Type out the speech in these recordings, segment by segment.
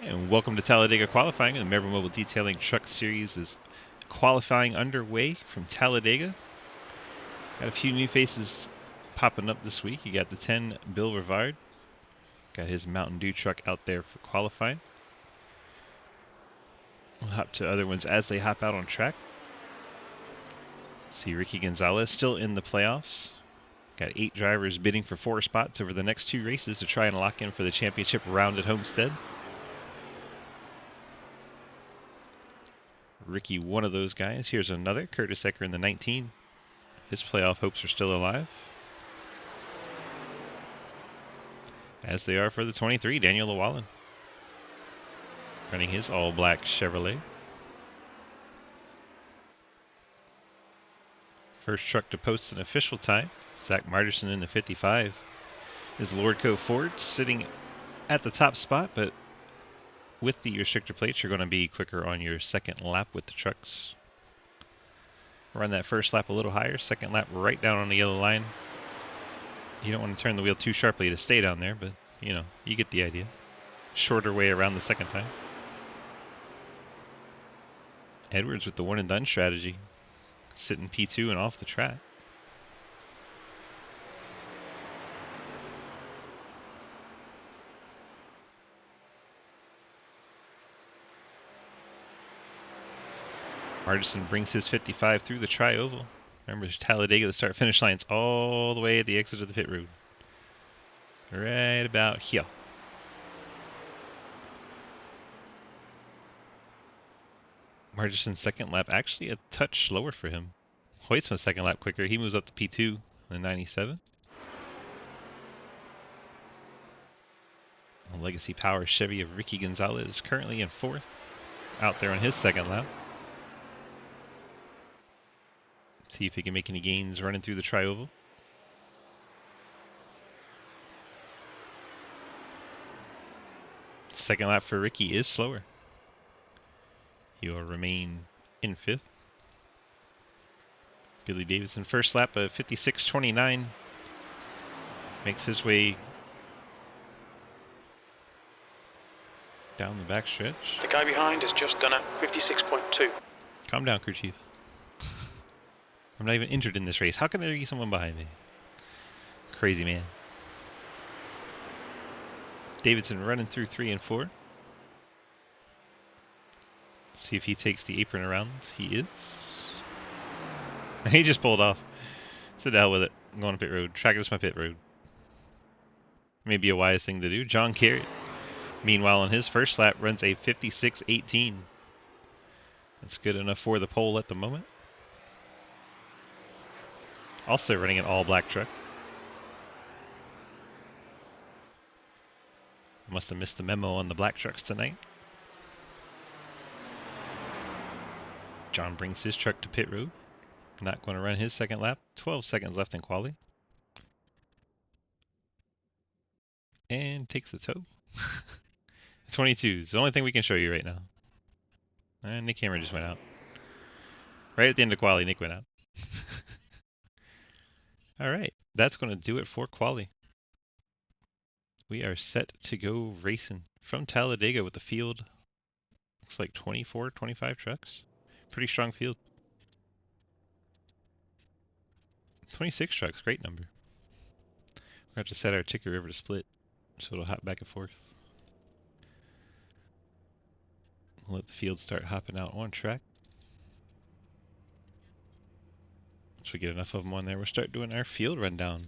And welcome to Talladega qualifying. The Marable Mobile Detailing Truck Series is qualifying underway from Talladega. Got a few new faces popping up this week. You got the 10 Bill Rivard. Got his Mountain Dew truck out there for qualifying. We'll hop to other ones as they hop out on track. See Ricky Gonzalez still in the playoffs. Got 8 drivers bidding for 4 spots over the next 2 races to try and lock in for the championship round at Homestead. Ricky, one of those guys. Here's another, Curtis Ecker in the 19. His playoff hopes are still alive. As they are for the 23, Daniel Llewellyn. Running his all-black Chevrolet. First truck to post an official time, Zach Marderson in the 55. Is Lordco Ford sitting at the top spot, but with the restrictor plates, you're going to be quicker on your second lap with the trucks. Run that first lap a little higher, second lap right down on the yellow line. You don't want to turn the wheel too sharply to stay down there, but you know, you get the idea. Shorter way around the second time. Edwards with the one and done strategy. Sitting P2 and off the track. Marderson brings his 55 through the tri-oval. Remember, Talladega, the start-finish line's all the way at the exit of the pit road. Right about here. Marderson's second lap actually a touch slower for him. Hoytsman's second lap quicker. He moves up to P2 in 97. A Legacy Power Chevy of Ricky Gonzalez currently in 4th. Out there on his second lap. See if he can make any gains running through the tri-oval. Second lap for Ricky is slower. He will remain in 5th. Billy Davidson first lap of 56.29. Makes his way down the backstretch. The guy behind has just done a 56.2. Calm down, crew chief. I'm not even injured in this race. How can there be someone behind me? Crazy man. Davidson running through 3 and 4. See if he takes the apron around. He is. He just pulled off. So to hell with it. I'm going to pit road. Track is my pit road. Maybe a wise thing to do. John Carrot, meanwhile, on his first lap, runs a 56.18. That's good enough for the pole at the moment. Also running an all-black truck. Must have missed the memo on the black trucks tonight. John brings his truck to pit road. Not going to run his second lap. 12 seconds left in quali. And takes the tow. 22 is the only thing we can show you right now. And Nick Hammer just went out. Right at the end of quali, Nick went out. Alright, that's going to do it for quali. We are set to go racing from Talladega with the field. Looks like 24, 25 trucks. Pretty strong field. 26 trucks, great number. We're going to have to set our ticker over to split, so it'll hop back and forth. We'll let the field start hopping out on track. Once we get enough of them on there, we'll start doing our field rundown.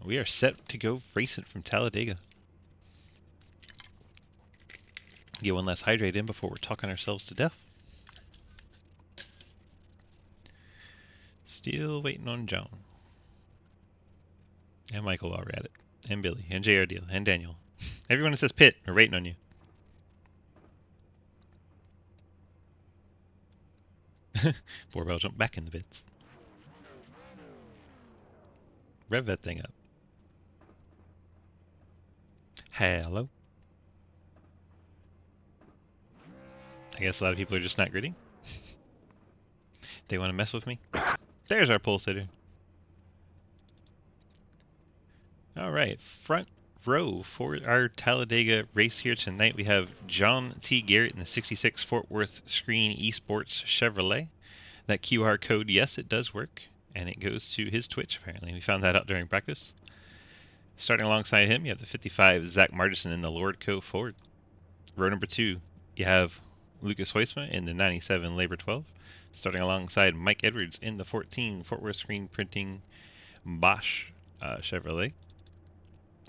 We are set to go racing from Talladega. Get one last hydrate in before we're talking ourselves to death. Still waiting on John. And Michael while we're at it. And Billy. And JR Deal. And Daniel. Everyone that says pit, we're waiting on you. Barbell jump back in the bits. Rev that thing up. Hello. I guess a lot of people are just not gritting. They want to mess with me. There's our pole sitter. Alright, front row for our Talladega race here tonight. We have John T. Garrett in the 66 Fort Worth Screen Esports Chevrolet. That QR code, yes, it does work, and it goes to his Twitch, apparently. We found that out during practice. Starting alongside him, you have the 55 Zach Martison in the Lordco Ford. Row number 2, you have Lucas Huisma in the 97 Labor 12. Starting alongside Mike Edwards in the 14 Fort Worth Screen Printing Bosch Chevrolet.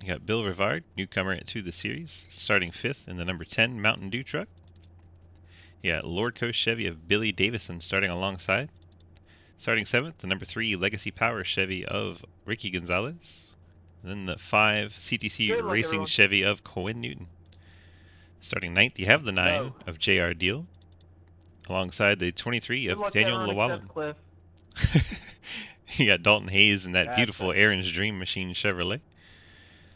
You got Bill Rivard, newcomer to the series, starting 5th in the number 10 Mountain Dew truck. You got Lordco Chevy of Billy Davison starting alongside. Starting 7th, the number 3 Legacy Power Chevy of Ricky Gonzalez. And then the 5 CTC Racing Chevy of Cohen Newton. Starting 9th, you have the 9 of JR Deal, alongside the 23 of Daniel Llewellyn. You got Dalton Hayes in that beautiful Aaron's Dream Machine Chevrolet.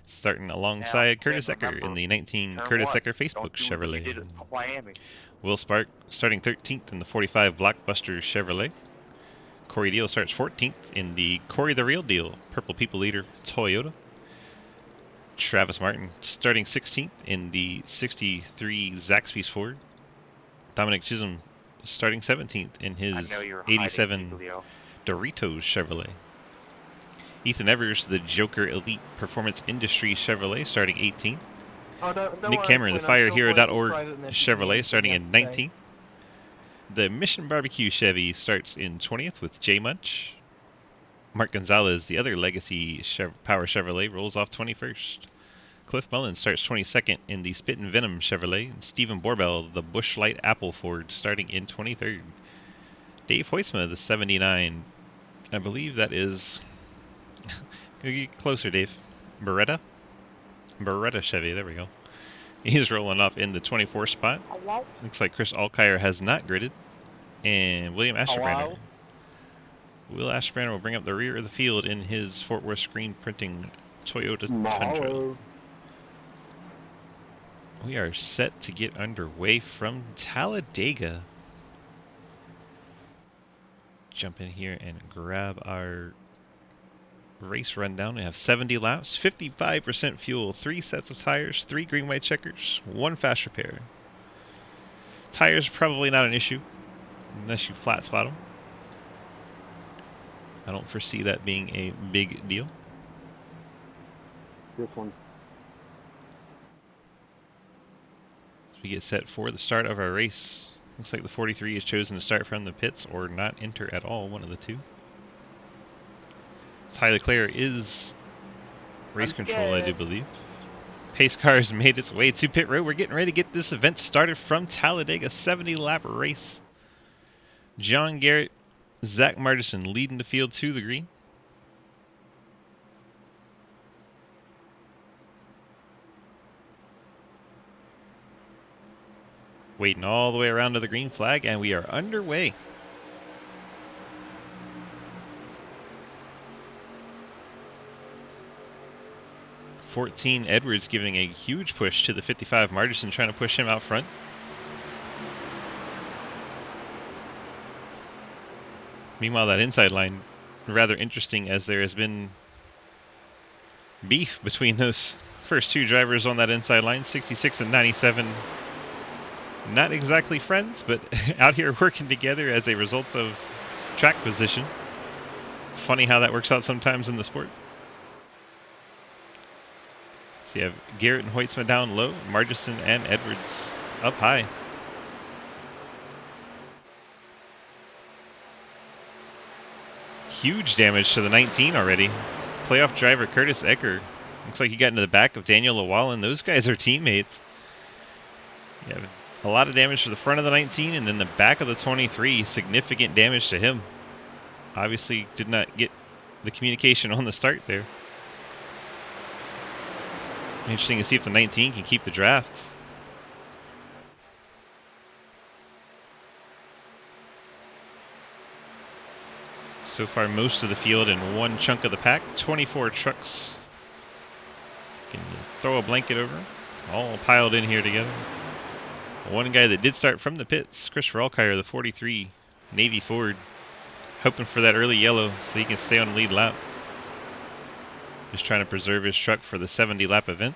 Starting alongside Curtis Ecker in the 19 Curtis Ecker Facebook Chevrolet. Will Spark starting 13th in the 45 Blockbuster Chevrolet. Corey Deal starts 14th in the Corey the Real Deal Purple People Eater Toyota. Travis Martin starting 16th in the 63 Zaxby's Ford. Dominic Chisholm starting 17th in his 87 Doritos Chevrolet. Ethan Evers, the Joker Elite Performance Industry Chevrolet, starting 18th. Nick Cameron, the FireHero.org Chevrolet, starting in 19th. The Mission Barbecue Chevy starts in 20th with J Munch. Mark Gonzalez, the other Legacy Power Chevrolet, rolls off 21st. Cliff Mullins starts 22nd in the Spit and Venom Chevrolet. And Stephen Borbell, the Busch Light Apple Ford, starting in 23rd. Dave Hoytsma, the 79. I believe that is... Get closer, Dave. Beretta Chevy, there we go. He's rolling off in the 24 spot. Hello? Looks like Chris Alkire has not gridded. And William Ashburner. Will Ashburner will bring up the rear of the field in his Fort Worth Screen Printing Toyota Tundra. We are set to get underway from Talladega. Jump in here and grab our race rundown. We have 70 laps, 55% fuel, 3 sets of tires, 3 green white checkers, 1 fast repair. Tires probably not an issue unless you flat spot them. I don't foresee that being a big deal. This one. As we get set for the start of our race, looks like the 43 is chosen to start from the pits or not enter at all, one of the two. Ty Leclerc is race control, I do believe. Pace car has made its way to pit road. We're getting ready to get this event started from Talladega, 70-lap race. John Garrett, Zach Martison leading the field to the green. Waiting all the way around to the green flag, and we are underway. Edwards giving a huge push to the 55 Martison, trying to push him out front. Meanwhile, that inside line, rather interesting, as there has been beef between those first two drivers on that inside line, 66 and 97. Not exactly friends, but out here working together as a result of track position. Funny how that works out sometimes in the sport. So you have Garrett and Hoytsma down low, Martison and Edwards up high. Huge damage to the 19 already. Playoff driver Curtis Ecker. Looks like he got into the back of Daniel Llewellyn. Those guys are teammates. You have a lot of damage to the front of the 19 and then the back of the 23. Significant damage to him. Obviously did not get the communication on the start there. Interesting to see if the 19 can keep the draft. So far, most of the field in one chunk of the pack. 24 trucks. Can throw a blanket over them. All piled in here together. One guy that did start from the pits, Christopher Alkire, the 43 Navy Ford. Hoping for that early yellow so he can stay on the lead lap. Just trying to preserve his truck for the 70-lap event.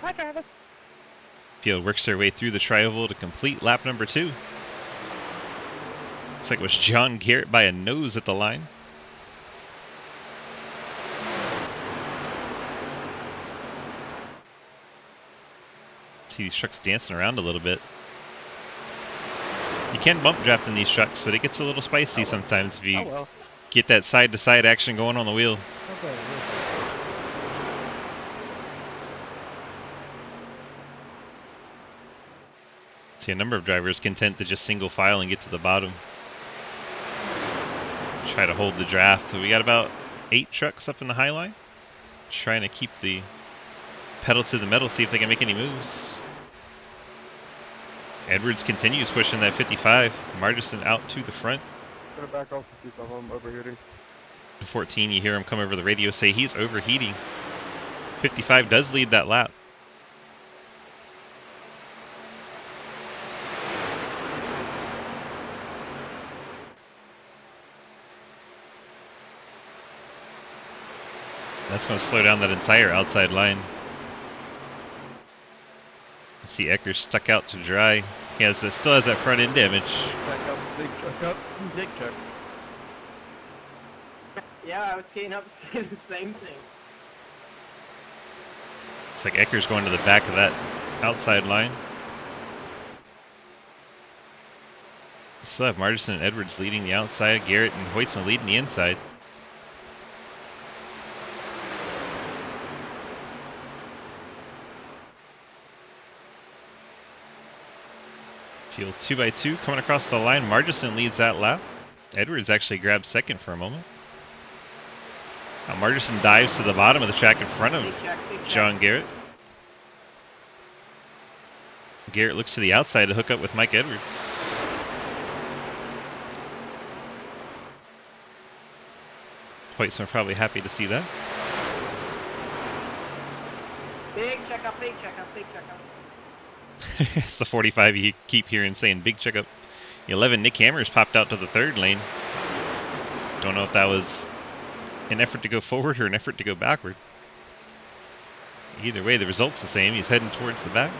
Hi, Travis. Field works their way through the tri-oval to complete lap number 2. Looks like it was John Garrett by a nose at the line. See these trucks dancing around a little bit. You can bump draft in these trucks, but it gets a little spicy sometimes if you get that side-to-side action going on the wheel. Okay. See, a number of drivers content to just single file and get to the bottom. Try to hold the draft. So we got about 8 trucks up in the high line. Trying to keep the pedal to the metal, see if they can make any moves. Edwards continues pushing that 55. Margison out to the front. Gonna back off to keep I'm overheating. 14, you hear him come over the radio say he's overheating. 55 does lead that lap. That's going to slow down that entire outside line. See Eckers stuck out to dry. He still has that front end damage. Back up, big truck up, big truck. Yeah, I was keying up to say the same thing. It's like Eckers going to the back of that outside line. Still have Margison and Edwards leading the outside. Garrett and Hoytsma leading the inside. Field 2x2 coming across the line. Margison leads that lap. Edwards actually grabs second for a moment. Now Margison dives to the bottom of the track in front of Big check. John Garrett. Garrett looks to the outside to hook up with Mike Edwards. Hoytsma probably happy to see that. Big checkup, big checkup, big checkup. It's the 45 you keep hearing saying big checkup. 11, Nick Hammers popped out to the third lane. Don't know if that was an effort to go forward or an effort to go backward. Either way, the result's the same. He's heading towards the back.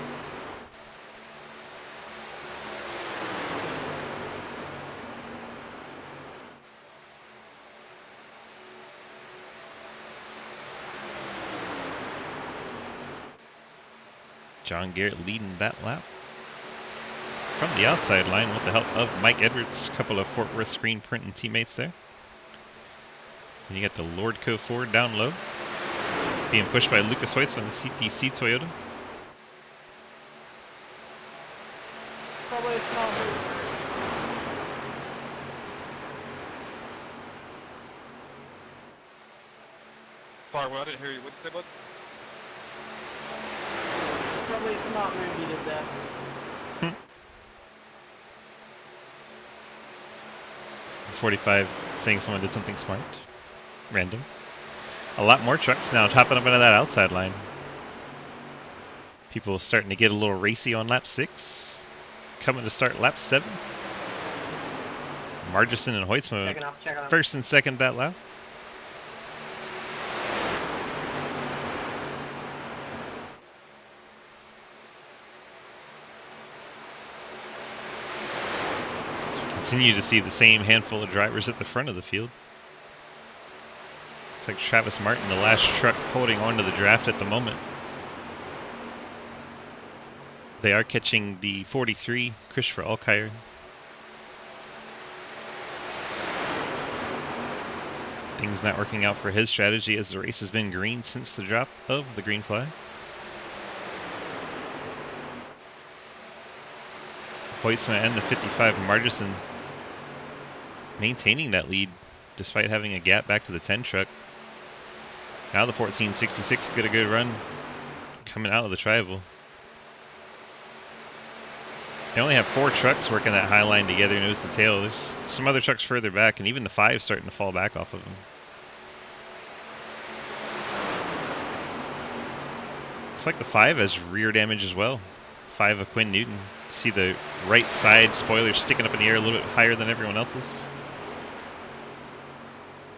John Garrett leading that lap from the outside line with the help of Mike Edwards. A couple of Fort Worth screen printing teammates there. And you got the Lordco Ford down low, being pushed by Lucas Hoyts on the CTC Toyota. Probably a small move. Sorry, well, I didn't hear you. What did you say, bud? Probably a smart move you did there. 45 saying someone did something smart. Random. A lot more trucks now topping up into that outside line. People starting to get a little racy on lap 6. Coming to start lap 7. Margison and Hoytsma Checking up. first and second that lap. Continue to see the same handful of drivers at the front of the field. Looks like Travis Martin, the last truck holding on to the draft at the moment. They are catching the 43, Christopher Alkire. Things not working out for his strategy as the race has been green since the drop of the green flag. Hoytsma and the 55 Margison maintaining that lead despite having a gap back to the 10 truck. Now the 1466 get a good run coming out of the tri-oval. They only have 4 trucks working that high line together nose to tail. There's some other trucks further back, and even the 5 starting to fall back off of them. Looks like the 5 has rear damage as well. 5 of Quinn Newton. See the right side spoiler sticking up in the air a little bit higher than everyone else's.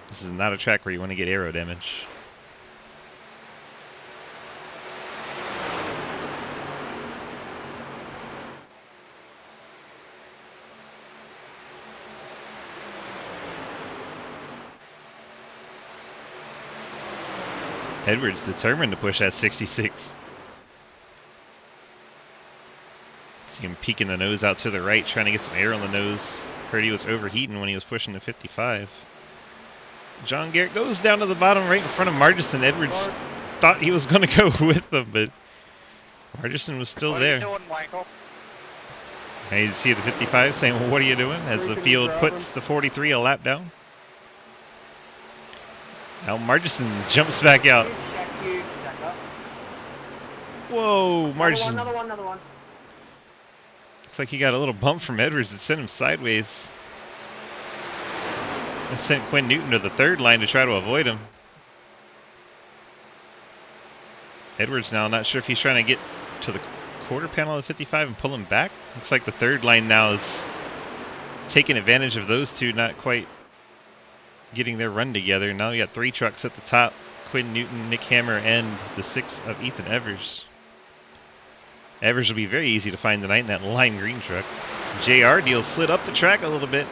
This is not a track where you want to get aero damage. Edwards determined to push that 66. See him peeking the nose out to the right, trying to get some air on the nose. Heard he was overheating when he was pushing the 55. John Garrett goes down to the bottom right in front of Margison. Edwards thought he was going to go with them, but Margison was still there. What are you doing, Michael? And you see the 55 saying, well, what are you doing? As the field puts the 43 a lap down. Now Margison jumps back out. Huge check up. Whoa, Margison. Another one. Looks like he got a little bump from Edwards that sent him sideways. It sent Quinn Newton to the third line to try to avoid him. Edwards now not sure if he's trying to get to the quarter panel of the 55 and pull him back. Looks like the third line now is taking advantage of those two not quite getting their run together. Now you got 3 trucks at the top. Quinn Newton, Nick Hammer, and the 6 of Ethan Evers. Evers will be very easy to find tonight in that lime green truck. JR Deal slid up the track a little bit.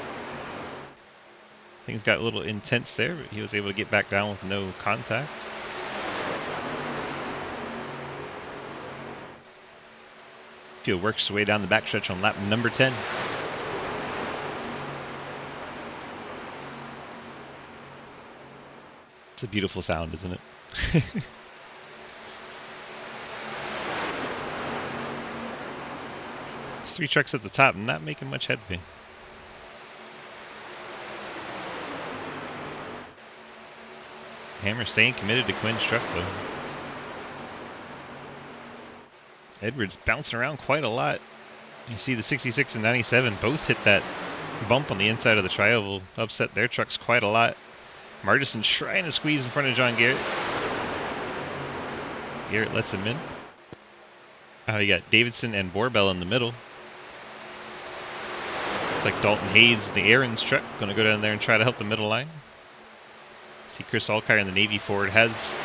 Things got a little intense there, but he was able to get back down with no contact. Field works his way down the backstretch on lap number 10. It's a beautiful sound, isn't it? There's 3 trucks at the top, not making much headway. Hammer staying committed to Quinn's truck, though. Edwards bouncing around quite a lot. You see the 66 and 97 both hit that bump on the inside of the tri-oval, upset their trucks quite a lot. Margison trying to squeeze in front of John Garrett. Garrett lets him in. You got Davidson and Borbell in the middle. It's like Dalton Hayes, the Aaron's truck, going to go down there and try to help the middle line. See Chris Alkire in the Navy Ford has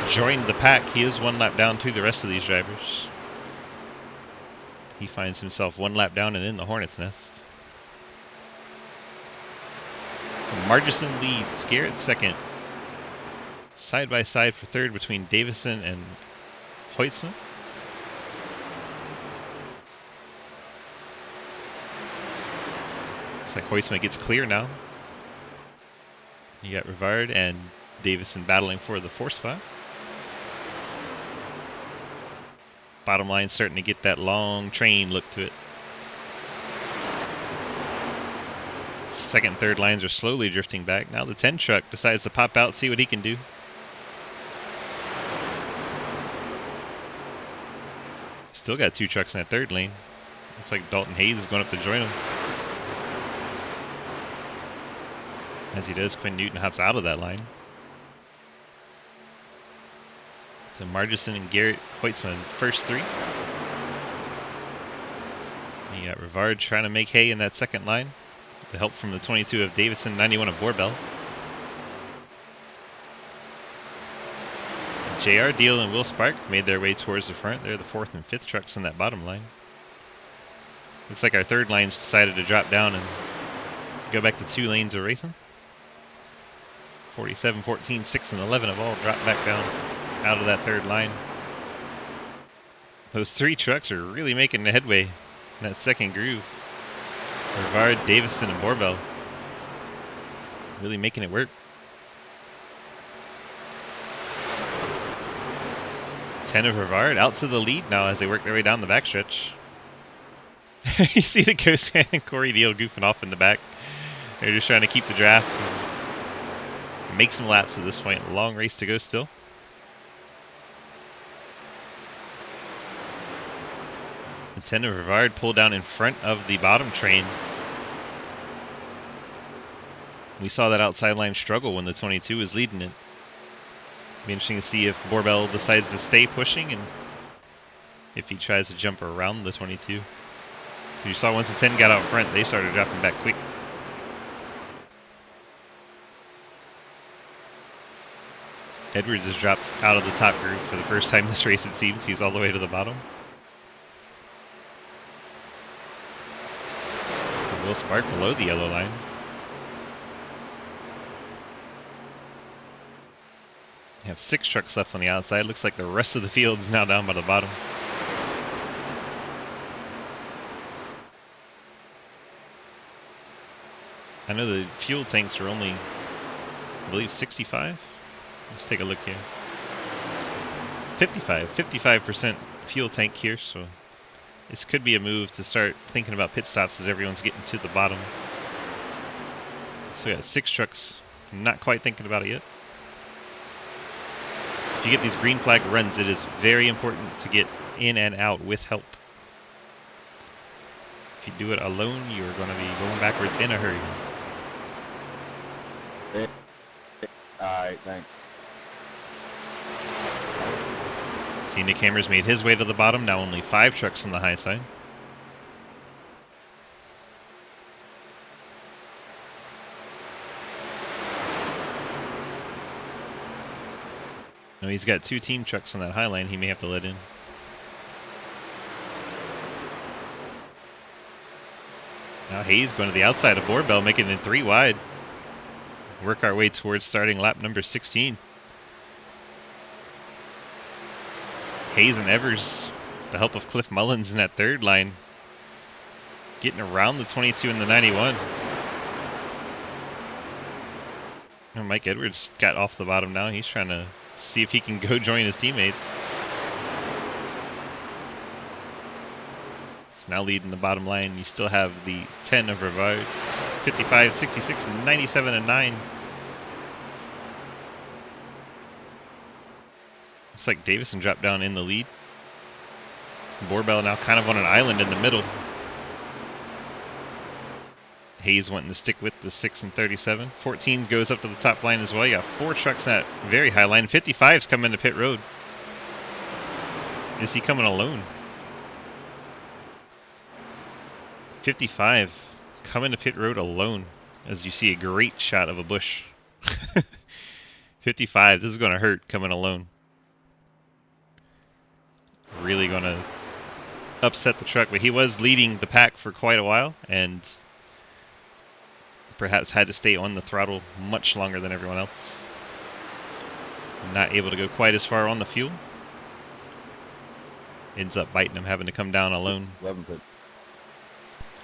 joined the pack. He is 1 lap down to the rest of these drivers. He finds himself 1 lap down and in the Hornet's nest. Margison leads, Garrett second. Side by side for third between Davison and Hoytsman. Looks like Hoytsman gets clear now. You got Rivard and Davison battling for the 4th spot. Bottom line starting to get that long train look to it. Second and third lines are slowly drifting back. Now the 10 truck decides to pop out, see what he can do. Still got 2 trucks in that third lane. Looks like Dalton Hayes is going up to join him. As he does, Quinn Newton hops out of that line. So Margison and Garrett Hoytsman, first 3. You got Rivard trying to make hay in that second line. The help from the 22 of Davison, 91 of Borbell. JR Deal and Will Spark made their way towards the front. They're the 4th and 5th trucks in that bottom line. Looks like our third line's decided to drop down and go back to 2 lanes of racing. 47, 14, 6, and 11 have all dropped back down out of that third line. Those 3 trucks are really making the headway in that second groove. Rivard, Davison, and Borbell really making it work. 10 of Rivard out to the lead now as they work their way down the backstretch. You see the Ghost and Corey Deal goofing off in the back. They're just trying to keep the draft and make some laps at this point. A long race to go still. The 10 of Rivard pulled down in front of the bottom train. We saw that outside line struggle when the 22 was leading it. Be interesting to see if Borbell decides to stay pushing and if he tries to jump around the 22. You saw once the 10 got out front, they started dropping back quick. Edwards has dropped out of the top group for the first time this race, it seems. He's all the way to the bottom. Will Spark below the yellow line. You have 6 trucks left on the outside. Looks like the rest of the field is now down by the bottom. I know the fuel tanks are only, I believe, 65. Let's take a look here. 55% fuel tank here, so this could be a move to start thinking about pit stops as everyone's getting to the bottom. So we got 6 trucks, not quite thinking about it yet. If you get these green flag runs, it is very important to get in and out with help. If you do it alone, you're going to be going backwards in a hurry. Alright, thanks. See, Nick Hammer's made his way to the bottom. Now only 5 trucks on the high side. No, he's got 2 team trucks on that high line he may have to let in. Now Hayes going to the outside of Borbell, making it 3 wide. Work our way towards starting lap number 16. Hayes and Evers, the help of Cliff Mullins in that 3rd line, getting around the 22 and the 91. And Mike Edwards got off the bottom now. He's trying to see if he can go join his teammates. It's now leading the bottom line. You still have the 10 of Rivard. 55, 66, 97, and 9. Looks like Davison dropped down in the lead. Borbell now kind of on an island in the middle. Hayes wanting to stick with the 6 and 37. 14 goes up to the top line as well. You got 4 trucks in that very high line. 55's coming to pit road. Is he coming alone? 55 coming to pit road alone, as you see a great shot of a bush. 55, this is going to hurt coming alone. Really going to upset the truck, but he was leading the pack for quite a while and perhaps had to stay on the throttle much longer than everyone else. Not able to go quite as far on the fuel. Ends up biting him, having to come down alone. 11 pit.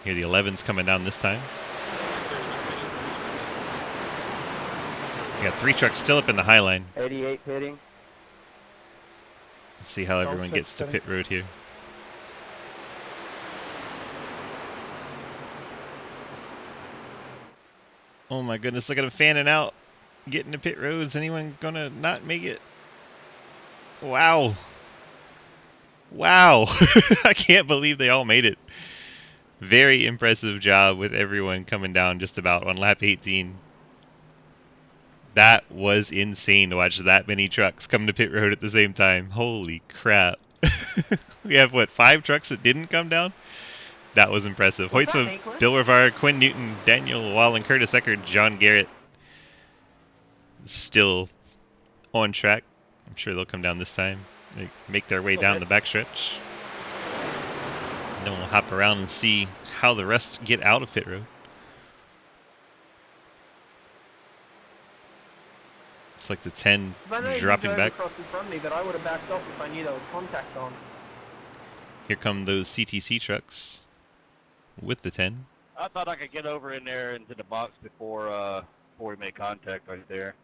Here the 11's coming down this time. We got 3 trucks still up in the high line. 88 pitting. Let's see how everyone gets to pit road here. Oh my goodness, look at him fanning out. Getting to pit roads. Anyone gonna not make it? Wow. Wow. I can't believe they all made it. Very impressive job with everyone coming down just about on lap 18. That was insane to watch that many trucks come to pit road at the same time. Holy crap. We have, what, 5 trucks that didn't come down? That was impressive. Hoytsma, Bill Rivard, Quinn Newton, Daniel Wallen, Curtis Eckert, John Garrett. Still on track. I'm sure they'll come down this time. They make their way down the backstretch. And then we'll hop around and see how the rest get out of pit road. It's like the 10 dropping back. Across in front of me, but I would have backed off if I knew there was contact on. Here come those CTC trucks with the 10. I thought I could get over in there into the box before we made contact right there.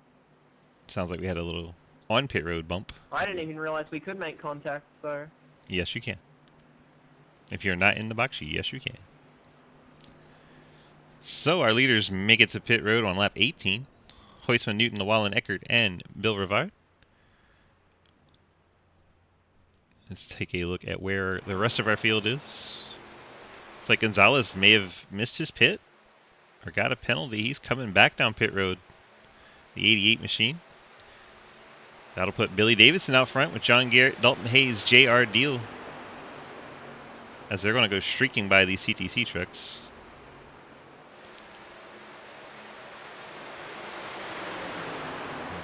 Sounds like we had a little on pit road bump. I didn't even realize we could make contact, so. Yes, you can. If you're not in the box, yes, you can. So our leaders make it to pit road on lap 18. Hoytsman, Newton, Llewellyn, Eckert, and Bill Rivard. Let's take a look at where the rest of our field is. It's like Gonzalez may have missed his pit or got a penalty. He's coming back down pit road. The 88 machine. That'll put Billy Davidson out front with John Garrett, Dalton Hayes, J.R. Deal. as they're going to go streaking by these CTC trucks.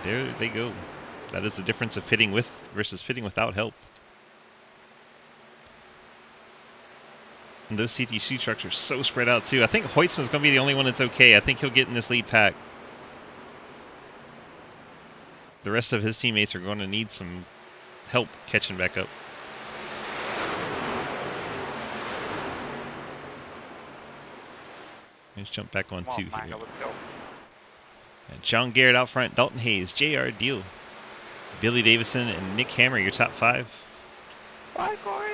There they go. That is the difference of pitting with versus pitting without help. And those CTC trucks are so spread out too. I think Hoytsman's going to be the only one that's okay. I think he'll get in this lead pack. The rest of his teammates are going to need some help catching back up. Let's jump back on two here. Let's go. And John Garrett out front, Dalton Hayes, J.R. Deal, Billy Davison, and Nick Hammer, your top 5. Bye, Corey.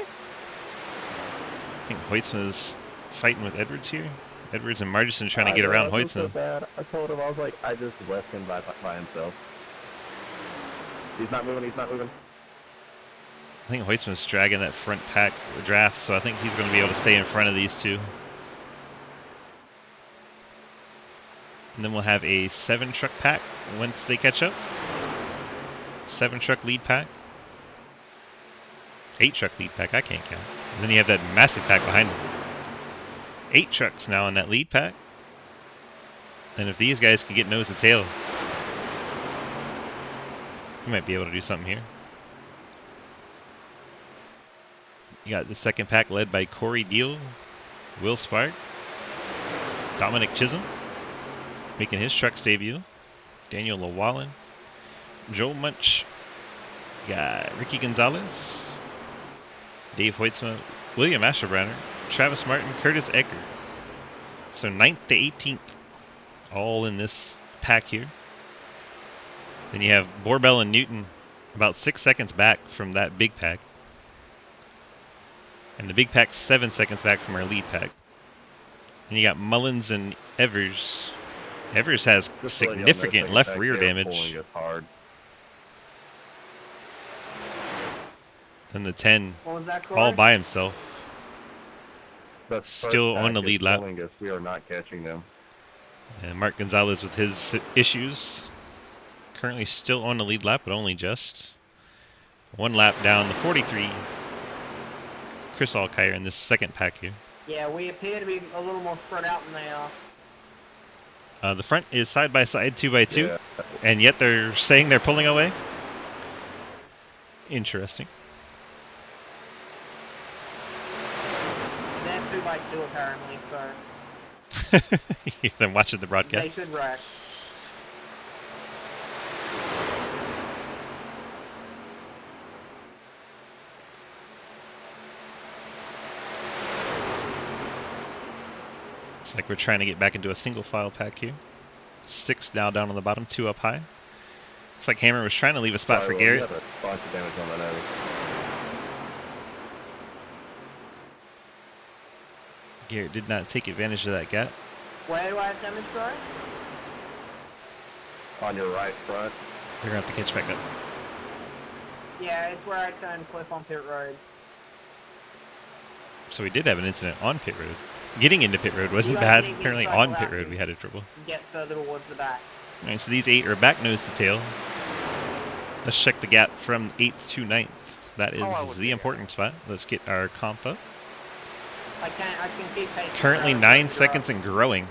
I think Hoytsman is fighting with Edwards here. Edwards and Margison trying to get around Hoytsman. So bad. I told him, I was like, I just left him by himself. He's not moving, he's not moving. I think Hoytsman's dragging that front pack draft, so I think he's going to be able to stay in front of these two. And then we'll have a 7-truck pack once they catch up. 7-truck lead pack. 8-truck lead pack, I can't count. And then you have that massive pack behind them. 8 trucks now in that lead pack. And if these guys can get nose to tail, we might be able to do something here. You got the second pack led by Corey Deal, Will Spark, Dominic Chisholm, making his truck's debut, Daniel Llewellyn, Joel Munch, you got Ricky Gonzalez, Dave Hoytsma, William Asherbrenner, Travis Martin, Curtis Ecker. So 9th to 18th, all in this pack here. Then you have Borbell and Newton about 6 seconds back from that big pack. And the big pack's 7 seconds back from our lead pack. Then you got Mullins and Evers. Evers has significant left rear damage. Then the 10 What was that, Corey? all by himself. But Still on the lead lap. us we are not catching them. And Mark Gonzalez with his issues. Currently still on the lead lap, but only just. 1 lap down the 43. Chris Alkire in this second pack here. Yeah, we appear to be a little more spread out than they are. The front is side by side, 2x2, Yeah. and yet they're saying they're pulling away. Interesting. They're 2x2 apparently, so You've been watching the they broadcast. should wreck. Looks like we're trying to get back into a single file pack here. 6 now down on the bottom, 2 up high. Looks like Hammer was trying to leave a spot for Garrett. You have a bunch of damage on that alley. Garrett did not take advantage of that gap. Where do I have damage, sorry? On your right front. They're going to have to catch back up. Yeah, it's where I turned Cliff on pit road. So we did have an incident on pit road. Getting into pit road wasn't You bad. guys need me to Apparently cycle on pit out road and we had a trouble. Get further towards the back. Alright, so these 8 are back nose to tail. Let's check the gap from 8th to 9th. That is I would the do important spot. Let's get our comp up. I can keep pace. Currently 9 seconds and growing.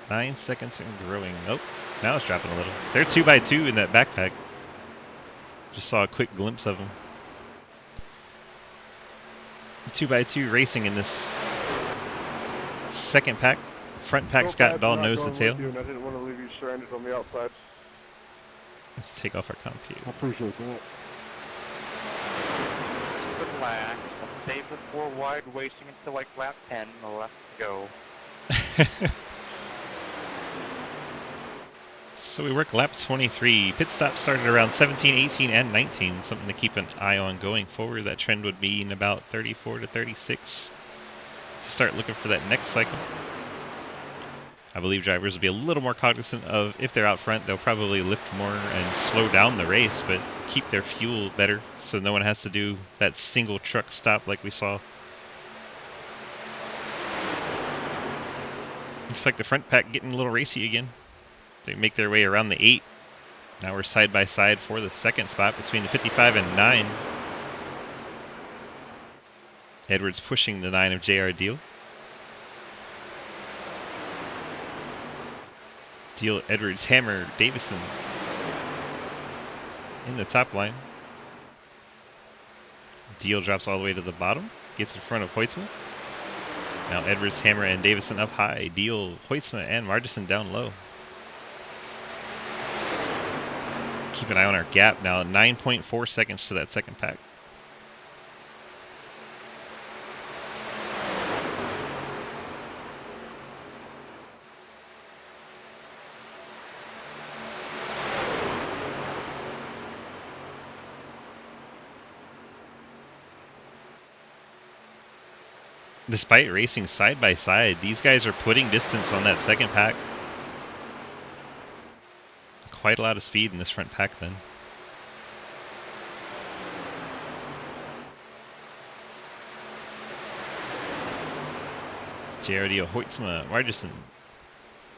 9 seconds and growing. Nope. Now it's dropping a little. They're 2x2 in that backpack. Just saw a quick glimpse of them. 2x2 racing in this second pack. Front pack's got all nose to tail. I didn't want to leave you stranded on the outside. Let's take off our comp here. I appreciate that. Relax. Save the 4 wide, wasting until like lap 10. Let's go. So we work lap 23. Pit stop started around 17, 18, and 19. Something to keep an eye on going forward. That trend would be in about 34 to 36. To start looking for that next cycle. I believe drivers will be a little more cognizant of, if they're out front, they'll probably lift more and slow down the race, but keep their fuel better so no one has to do that single truck stop like we saw. Looks like the front pack getting a little racy again. They make their way around the 8. Now we're side by side for the second spot between the 55 and 9. Edwards pushing the 9 of JR Deal. Deal, Edwards, Hammer, Davison in the top line. Deal drops all the way to the bottom, gets in front of Hoytsma. Now Edwards, Hammer, and Davison up high. Deal, Hoytsma, and Margison down low. Keep an eye on our gap now. 9.4 seconds to that second pack. Despite racing side by side, these guys are putting distance on that second pack. Quite a lot of speed in this front pack then. JRDO, Hoytsma, Margison.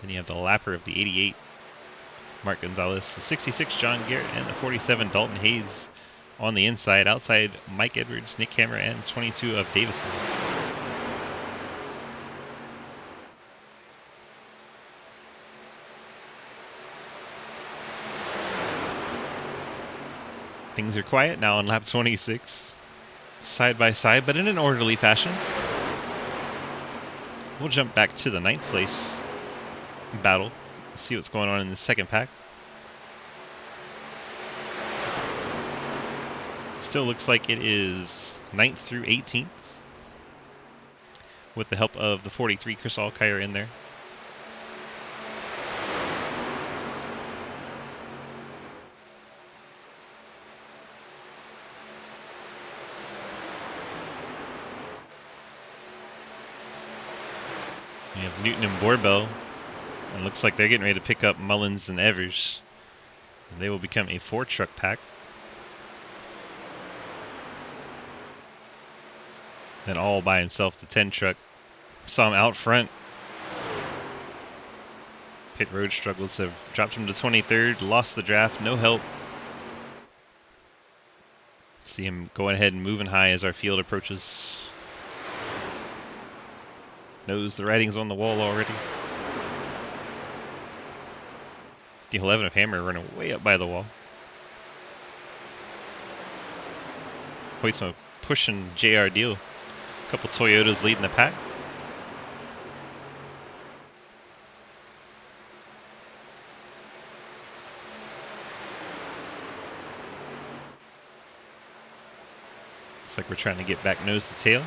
Then you have the lapper of the 88, Mark Gonzalez, the 66, John Garrett, and the 47, Dalton Hayes on the inside. Outside, Mike Edwards, Nick Hammer, and 22 of Davison. Things are quiet now on lap 26, side by side, but in an orderly fashion. We'll jump back to the 9th place battle, see what's going on in the second pack. Still looks like it is 9th through 18th, with the help of the 43 Chris Alkire in there. We have Newton and Borbell, and looks like they're getting ready to pick up Mullins and Evers. And they will become a 4-truck pack. Then all by himself, the 10 truck. Saw him out front. Pit road struggles have dropped him to 23rd, lost the draft, no help. See him going ahead and moving high as our field approaches. Knows the writing's on the wall already. The 11 of Hammer running way up by the wall. Hoytsma pushing JR Deal. A couple Toyotas leading the pack. Looks like we're trying to get back nose to tail.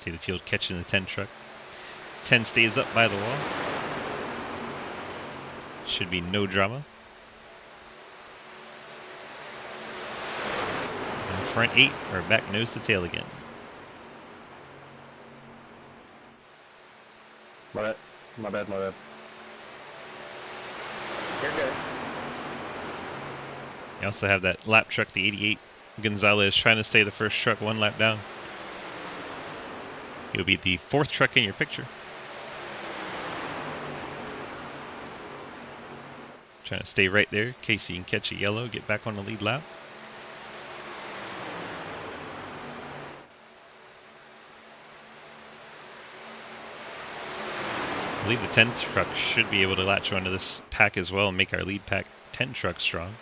See the field catching the 10 truck. 10 stays up by the wall. Should be no drama. And front 8 are back nose to tail again. My bad. You're good. You also have that lap truck, the 88 Gonzalez, trying to stay the first truck 1 lap down. He'll be the 4th truck in your picture. Trying to stay right there in case you can catch a yellow, get back on the lead lap. I believe the 10th truck should be able to latch onto this pack as well and make our lead pack 10 truck strong.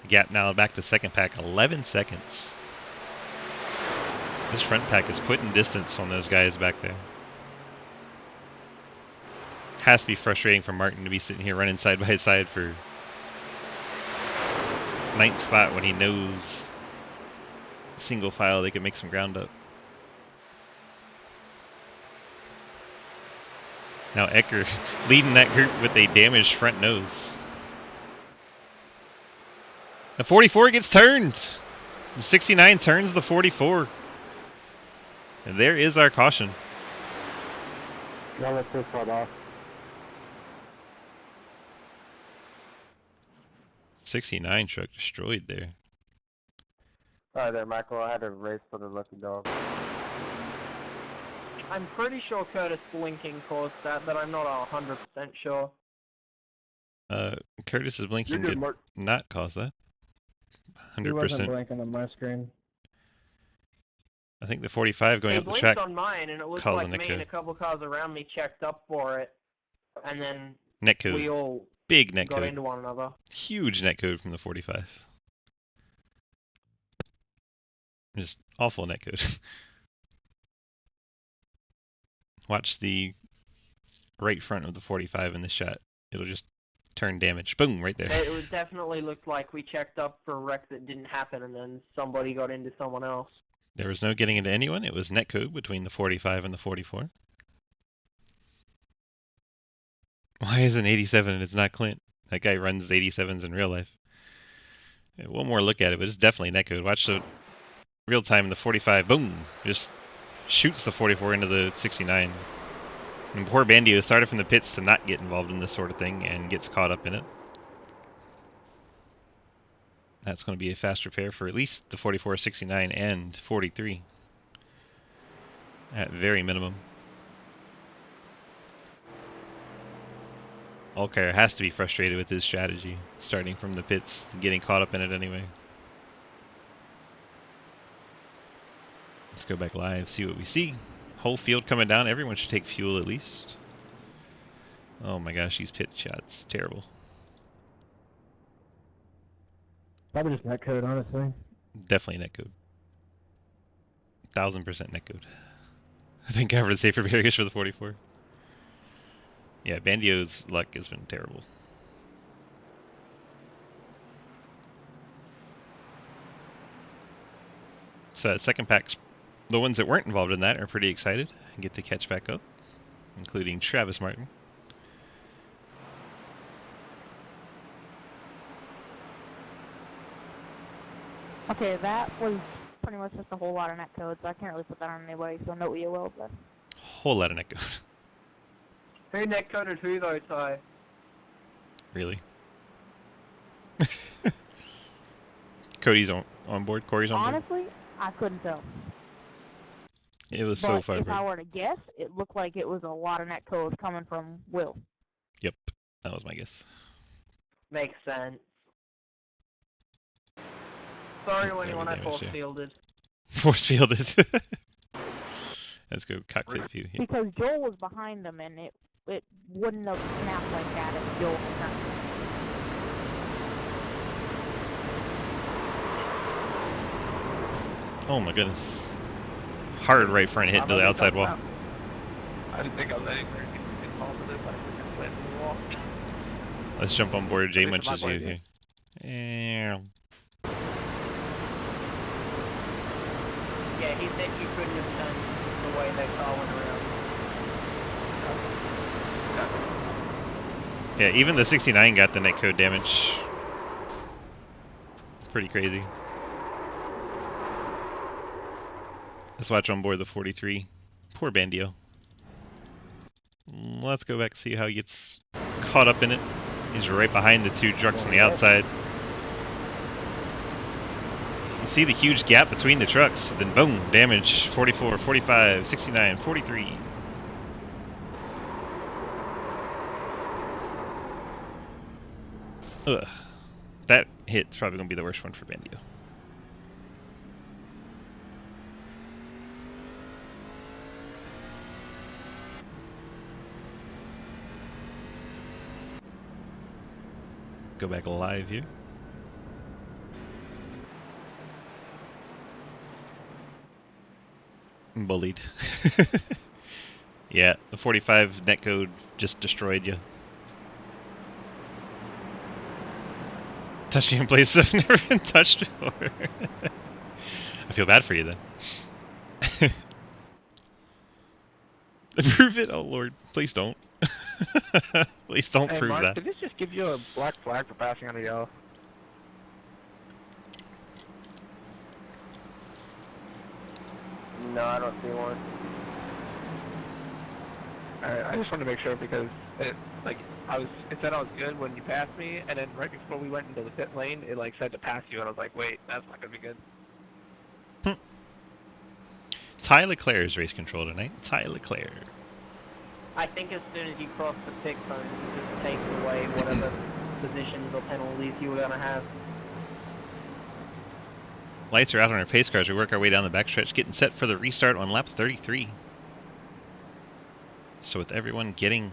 The gap now back to second pack, 11 seconds. This front pack is putting distance on those guys back there. Has to be frustrating for Martin to be sitting here running side by side for 9th spot when he knows single file they can make some ground up. Now Ecker leading that group with a damaged front nose. The 44 gets turned. The 69 turns the 44. And there is our caution. Now let's just start off. 69 truck destroyed there. Alright there, Michael. I had a race for the lucky dog. I'm pretty sure Curtis blinking caused that, but I'm not 100% sure. Curtis's blinking good, did Mark. not cause that. He wasn't 100%. blinking on my screen. I think the 45 going He up the blinked track on mine, and it looked caused like a me and a netcode. couple cars around me checked up for it, and then we Netcode. all Big got netcode. into one another. Huge netcode from the 45. Just awful netcode. Watch the right front of the 45 in this shot. It'll just turn damage. Boom, right there. It would definitely looked like we checked up for a wreck that didn't happen, and then somebody got into someone else. There was no getting into anyone. It was netcode between the 45 and the 44. Why is an 87 and it's not Clint? That guy runs 87s in real life. Yeah, one more look at it, but it's definitely netcode. Watch the real time, the 45, boom, just shoots the 44 into the 69. And poor Bandio started from the pits to not get involved in this sort of thing and gets caught up in it. That's going to be a fast repair for at least the 44, 69, and 43. At very minimum. Allcar has to be frustrated with his strategy, starting from the pits and getting caught up in it anyway. Let's go back live, see what we see. Whole field coming down. Everyone should take fuel at least. Oh my gosh, these pit shots. Terrible. Probably just netcode, honestly. Definitely netcode. 1000% netcode. Thank God for the safer barriers for the 44. Yeah, Bandio's luck has been terrible. So that second pack's, the ones that weren't involved in that are pretty excited and get to catch back up, including Travis Martin. Okay, that was pretty much just a whole lot of netcode, so I can't really put that on anybody, so note what you will, but... Whole lot of netcode. Who netcoded who though, Ty? Really? Cody's on board. Corey's on board. Honestly, I couldn't tell. It was But so far. if I were to guess, it looked like it was a lot of netcode coming from Will. Yep, that was my guess. Makes sense. Sorry to That's anyone I every damage, force yeah. fielded. Force fielded. Let's go cockpit view here. Because Joel was behind him, and it wouldn't have snapped like that if Joel had turned. Oh my goodness. Hard right front hit to the outside wall. I didn't think I was anywhere involved with it, but I just went in the wall. Let's jump on board J At least Munch's on my view part, here. Yeah, he said you couldn't have done the way that car went around. Yeah, even the 69 got the netcode damage. Pretty crazy. Let's watch on board the 43. Poor Bandio. Let's go back and see how he gets caught up in it. He's right behind the two trucks on the outside. You see the huge gap between the trucks, then boom, damage. 44, 45, 69, 43. Ugh. That hit's probably going to be the worst one for Bandio. Go back live here. Bullied. Yeah, the 45 netcode just destroyed you. Touching in places I've never been touched before. I feel bad for you then. Prove it, oh lord, please don't. Please don't Hey prove Mark, that. did this just give you a black flag for passing under yellow? No, I don't see one. Alright, I just wanted to make sure because it said I was good when you passed me, and then right before we went into the pit lane, it said to pass you, and I was like, wait, that's not gonna be good. Ty Leclerc's race control tonight. Ty Leclerc. I think as soon as you cross the pit zone, you just take away whatever positions or penalties you were gonna have. Lights are out on our pace cars. We work our way down the backstretch, getting set for the restart on lap 33. So with everyone getting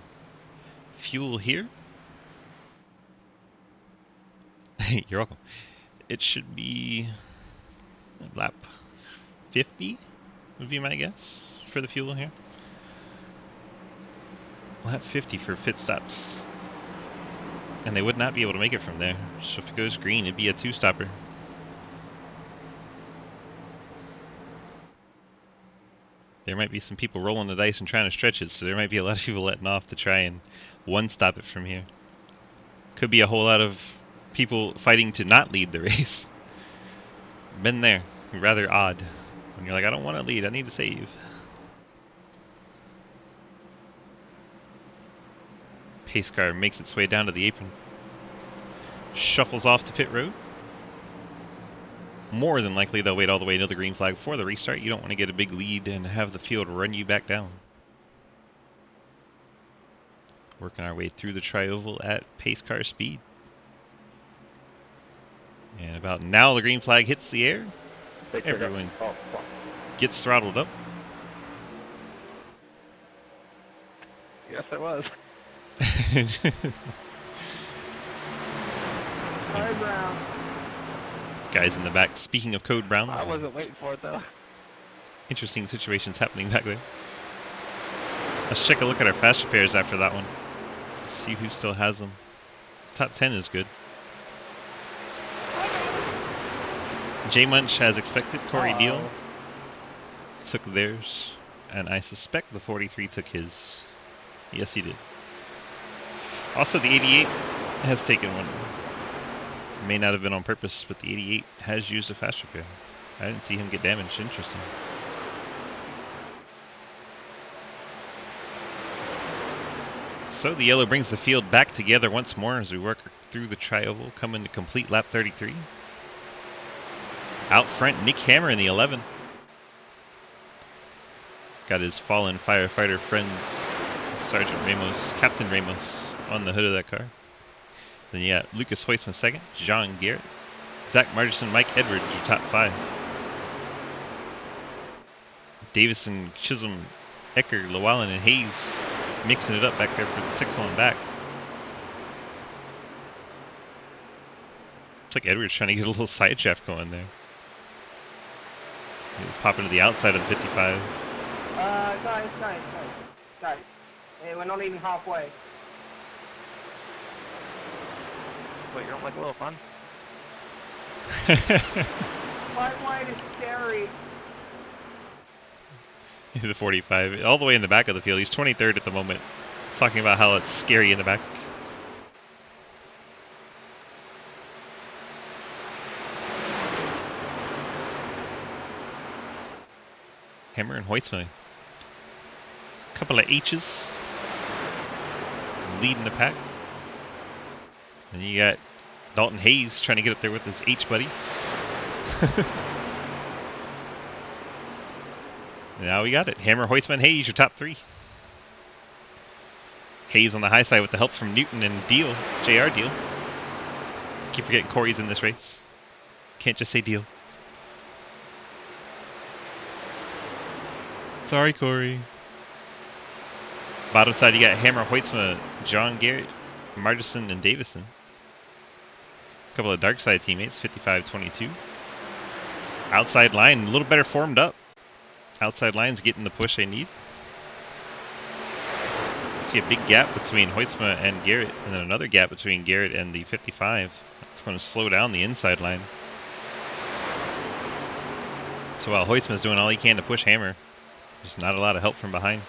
fuel here, you're welcome. It should be lap 50 would be my guess for the fuel here. Lap 50 for pit stops. And they would not be able to make it from there. So if it goes green, it'd be a two-stopper. There might be some people rolling the dice and trying to stretch it, so there might be a lot of people letting off to try and one-stop it from here. Could be a whole lot of people fighting to not lead the race. Been there. Rather odd. When you're like, I don't want to lead, I need to save. Pace car makes its way down to the apron. Shuffles off to pit road. More than likely they'll wait all the way until the green flag for the restart. You don't want to get a big lead and have the field run you back down. Working our way through the tri-oval at pace car speed. And about now the green flag hits the air. Everyone gets throttled up. Yes, it was. Sorry, Brown. Guys in the back, speaking of code browns. I wasn't waiting for it though. Interesting situations happening back there. Let's check a look at our fast repairs after that one. See who still has them. Top 10 is good. J Munch, as expected, Corey Deal took theirs, and I suspect the 43 took his. Yes, he did. Also, the 88 has taken one. May not have been on purpose, but the 88 has used a fast repair. I didn't see him get damaged. Interesting. So the yellow brings the field back together once more as we work through the tri-oval, coming to complete lap 33. Out front, Nick Hammer in the 11. Got his fallen firefighter friend, Sergeant Ramos, Captain Ramos, on the hood of that car. Then you got Lucas Hoisman second, John Garrett, Zach Margerson, Mike Edwards, your top 5. Davison, Chisholm, Ecker, Llewellyn, and Hayes mixing it up back there for the 6th one back. Looks like Edwards trying to get a little side shaft going there. He's popping to the outside of the 55. Guys. Hey, we're not even halfway. Wait, you don't like a little fun? White is scary. The 45, all the way in the back of the field. He's 23rd at the moment. He's talking about how it's scary in the back. Hammer and Hoitzma. Couple of H's. Leading the pack. And you got Dalton Hayes trying to get up there with his H buddies. Now we got it. Hammer, Hoitzman, Hayes, your top 3. Hayes on the high side with the help from Newton and Deal, JR Deal. Keep forgetting Corey's in this race. Can't just say Deal. Sorry, Corey. Bottom side, you got Hammer, Hoitzma, John Garrett, Margerson, and Davison. A couple of dark side teammates, 55-22. Outside line, a little better formed up. Outside line's getting the push they need. See a big gap between Hoitzma and Garrett, and then another gap between Garrett and the 55. That's going to slow down the inside line. So while Hoitzma's doing all he can to push Hammer, there's not a lot of help from behind.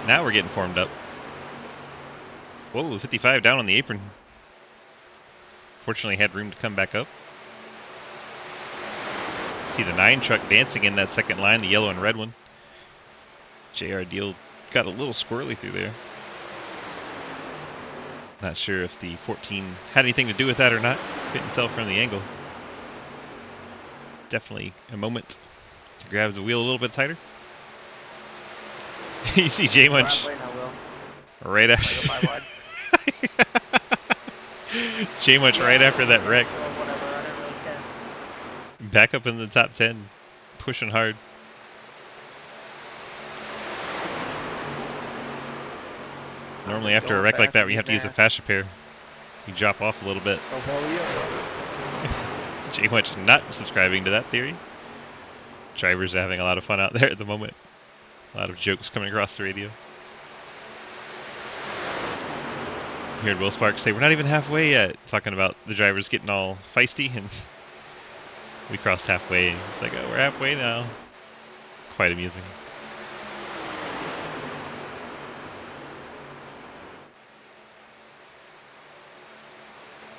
Now we're getting formed up. Whoa, 55 down on the apron. Fortunately had room to come back up. See the 9 truck dancing in that second line, the yellow and red one. JR Deal got a little squirrely through there. Not sure if the 14 had anything to do with that or not. Couldn't tell from the angle. definitely a moment to grab the wheel a little bit tighter. You see J Munch Driveway now, Will. right Like after a 5 wide. J Munch right after that wreck, Or whatever, I don't really care. back up in the top 10, pushing hard. Normally after a wreck like that, where you have to use a fascia pair, you drop off a little bit. Oh, hell yeah. J Munch not subscribing to that theory. Drivers are having a lot of fun out there at the moment. A lot of jokes coming across the radio. You heard Will Sparks say, we're not even halfway yet, talking about the drivers getting all feisty, and we crossed halfway, and it's like, oh, we're halfway now. Quite amusing.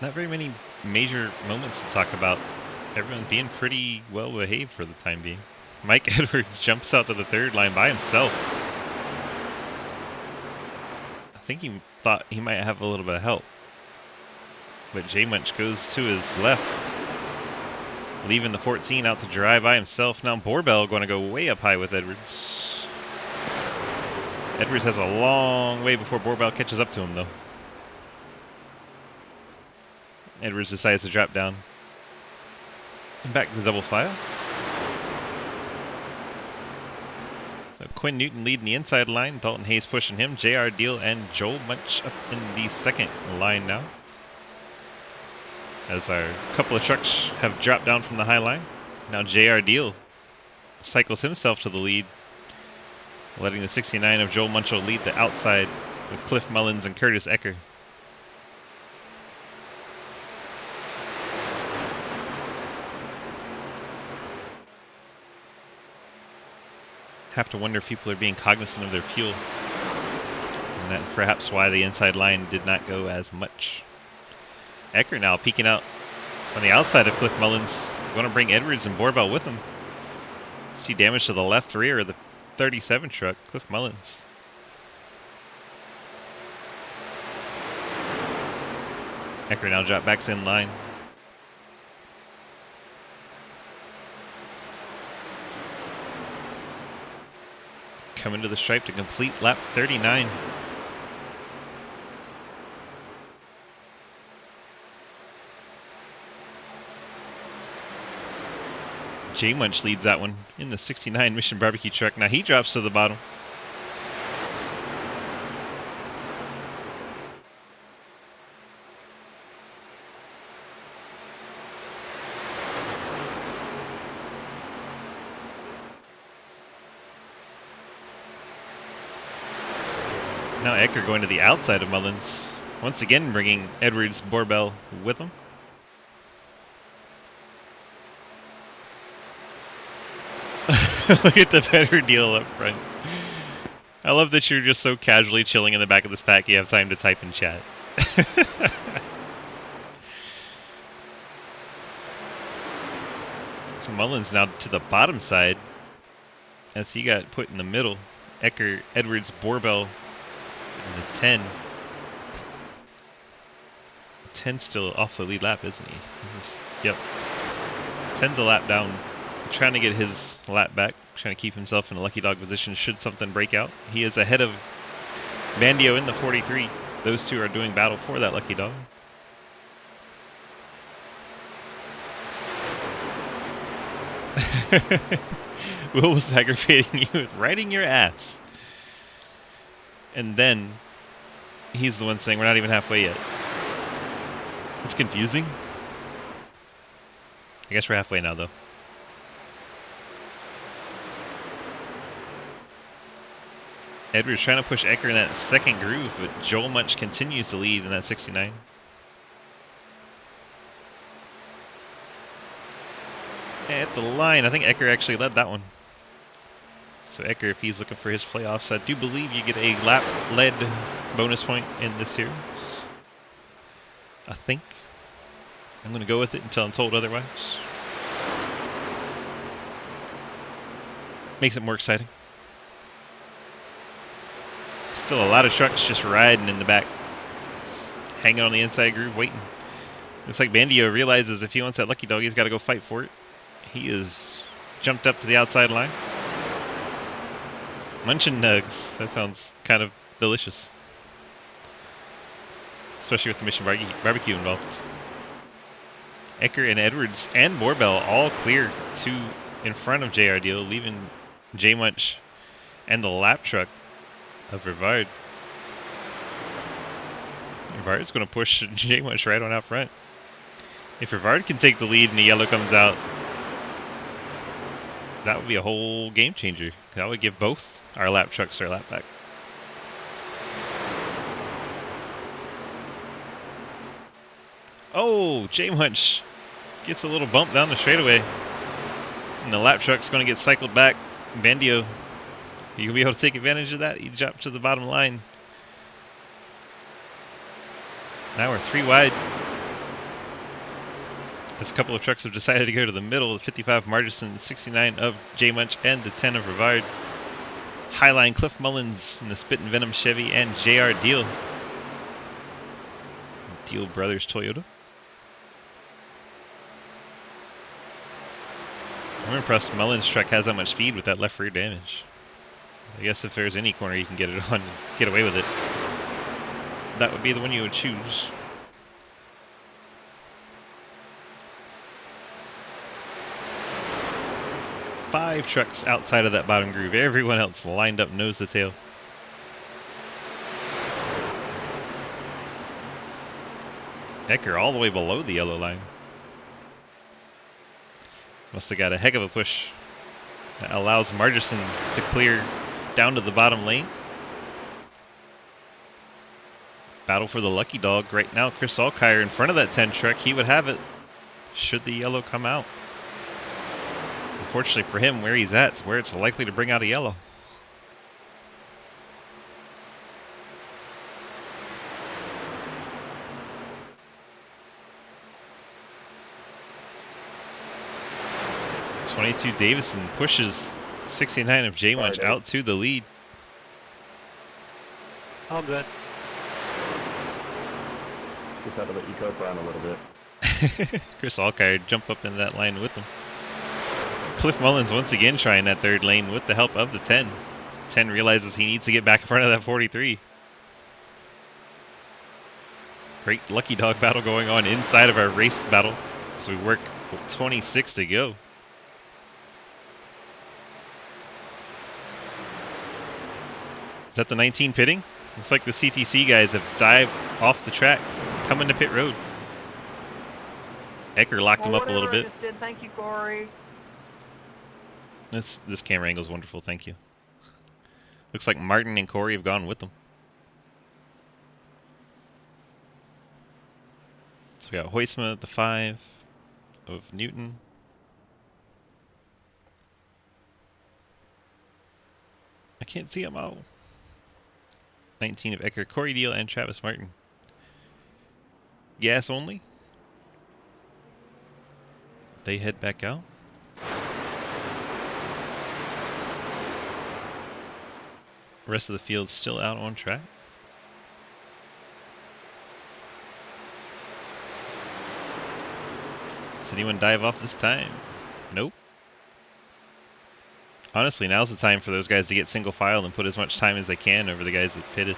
Not very many major moments to talk about. Everyone being pretty well behaved for the time being. Mike Edwards jumps out to the third line by himself. I think he thought he might have a little bit of help. But J Munch goes to his left, leaving the 14 out to dry by himself. Now Borbell going to go way up high with Edwards. Edwards has a long way before Borbell catches up to him, though. Edwards decides to drop down. And back to the double file. So Quinn Newton leading the inside line. Dalton Hayes pushing him. J.R. Deal and Joel Munch up in the second line now. As our couple of trucks have dropped down from the high line. Now J.R. Deal cycles himself to the lead, letting the 69 of Joel Munchel lead the outside with Cliff Mullins and Curtis Ecker. Have to wonder if people are being cognizant of their fuel. And that's perhaps why the inside line did not go as much. Ecker now peeking out on the outside of Cliff Mullins. Going to bring Edwards and Borbell with him. See damage to the left rear of the 37 truck, Cliff Mullins. Ecker now drop backs in line. Coming to the stripe to complete lap 39. J Munch leads that one in the 69 Mission Barbecue truck. Now he drops to the bottom. Now Ecker going to the outside of Mullins. Once again bringing Edwards Borbell with him. Look at the better deal up front. I love that you're just so casually chilling in the back of this pack you have time to type in chat. So Mullins now to the bottom side as he got put in the middle. Ecker, Edwards, Borbell in the 10. 10's still off the lead lap, isn't he? Yep. 10's a lap down. Trying to get his lap back. Trying to keep himself in a lucky dog position should something break out. He is ahead of Vandio in the 43. Those two are doing battle for that lucky dog. Will was aggravating you with riding your ass. And then he's the one saying we're not even halfway yet. It's confusing. I guess we're halfway now, though. Edwards trying to push Ecker in that second groove, but Joel Munch continues to lead in that 69. At the line, I think Ecker actually led that one. So Ecker, if he's looking for his playoffs, I do believe you get a lap-led bonus point in this series. I think. I'm going to go with it until I'm told otherwise. Makes it more exciting. Still a lot of trucks just riding in the back. Hanging on the inside groove, waiting. Looks like Bandio realizes if he wants that lucky dog, he's got to go fight for it. He is jumped up to the outside line. Munchin nugs. That sounds kind of delicious. Especially with the Mission Barbecue involved. Ecker and Edwards and Marable all clear in front of JR Deal, leaving J Munch and the lap truck of Rivard. Rivard's going to push J Munch right on out front. If Rivard can take the lead and the yellow comes out, that would be a whole game changer. That would give both our lap trucks their lap back. Oh, J Munch gets a little bump down the straightaway. And the lap truck's going to get cycled back. Bandio, you'll be able to take advantage of that. He dropped to the bottom line. Now we're 3 wide. As a couple of trucks have decided to go to the middle. The 55 Margison, the 69 of J Munch, and the 10 of Rivard. Highline Cliff Mullins in the Spit and Venom Chevy, and JR Deal. Deal Brothers Toyota. I'm impressed Mullins' truck has that much speed with that left rear damage. I guess if there's any corner you can get it on, get away with it, that would be the one you would choose. Five trucks outside of that bottom groove. Everyone else lined up nose to tail. Ecker all the way below the yellow line. Must have got a heck of a push. That allows Margison to clear down to the bottom lane. Battle for the lucky dog right now. Chris Alkire in front of that 10 truck. He would have it should the yellow come out. Unfortunately for him, where he's at is where it's likely to bring out a yellow. .22 Davison pushes 69 of J Munch out to the lead. All good. Just had to let you cope around a little bit. Chris Alkire jump up into that line with them. Cliff Mullins once again trying that third lane with the help of the 10. 10 realizes he needs to get back in front of that 43. Great lucky dog battle going on inside of our race battle. So we work with 26 to go. Is that the 19 pitting? Looks like the CTC guys have dived off the track, coming to pit road. Ecker locked him up a little bit. Thank you, Corey. This camera angle is wonderful, thank you. Looks like Martin and Corey have gone with them. So we got Hoisma at the 5 of Newton. I can't see them all. 19 of Ecker, Corey Deal, and Travis Martin. Gas only. They head back out. Rest of the field still out on track. Does anyone dive off this time? Nope. Honestly, now's the time for those guys to get single file and put as much time as they can over the guys that pitted.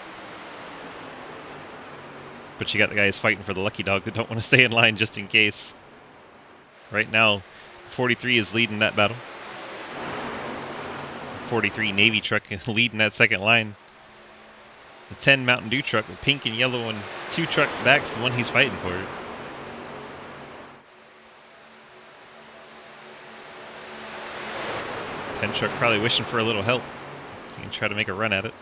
But you got the guys fighting for the lucky dog that don't want to stay in line just in case. Right now, 43 is leading that battle. 43 Navy truck is leading that second line. The 10 Mountain Dew truck, the pink and yellow one, 2 trucks back's the one he's fighting for. 10 truck probably wishing for a little help. So he can try to make a run at it.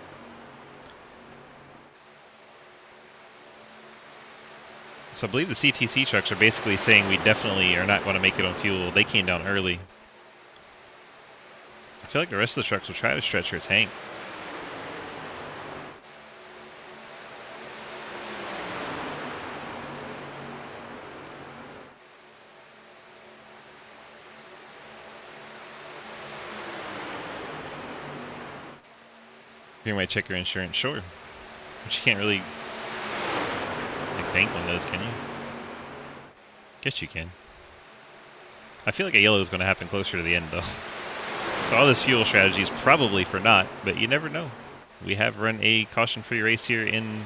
So I believe the CTC trucks are basically saying we definitely are not going to make it on fuel. They came down early. I feel like the rest of the trucks will try to stretch their tank. You might check your insurance, sure. But you can't really bank on those, can you? Guess you can. I feel like a yellow is going to happen closer to the end, though. So all this fuel strategy is probably for naught, but you never know. We have run a caution-free race here in...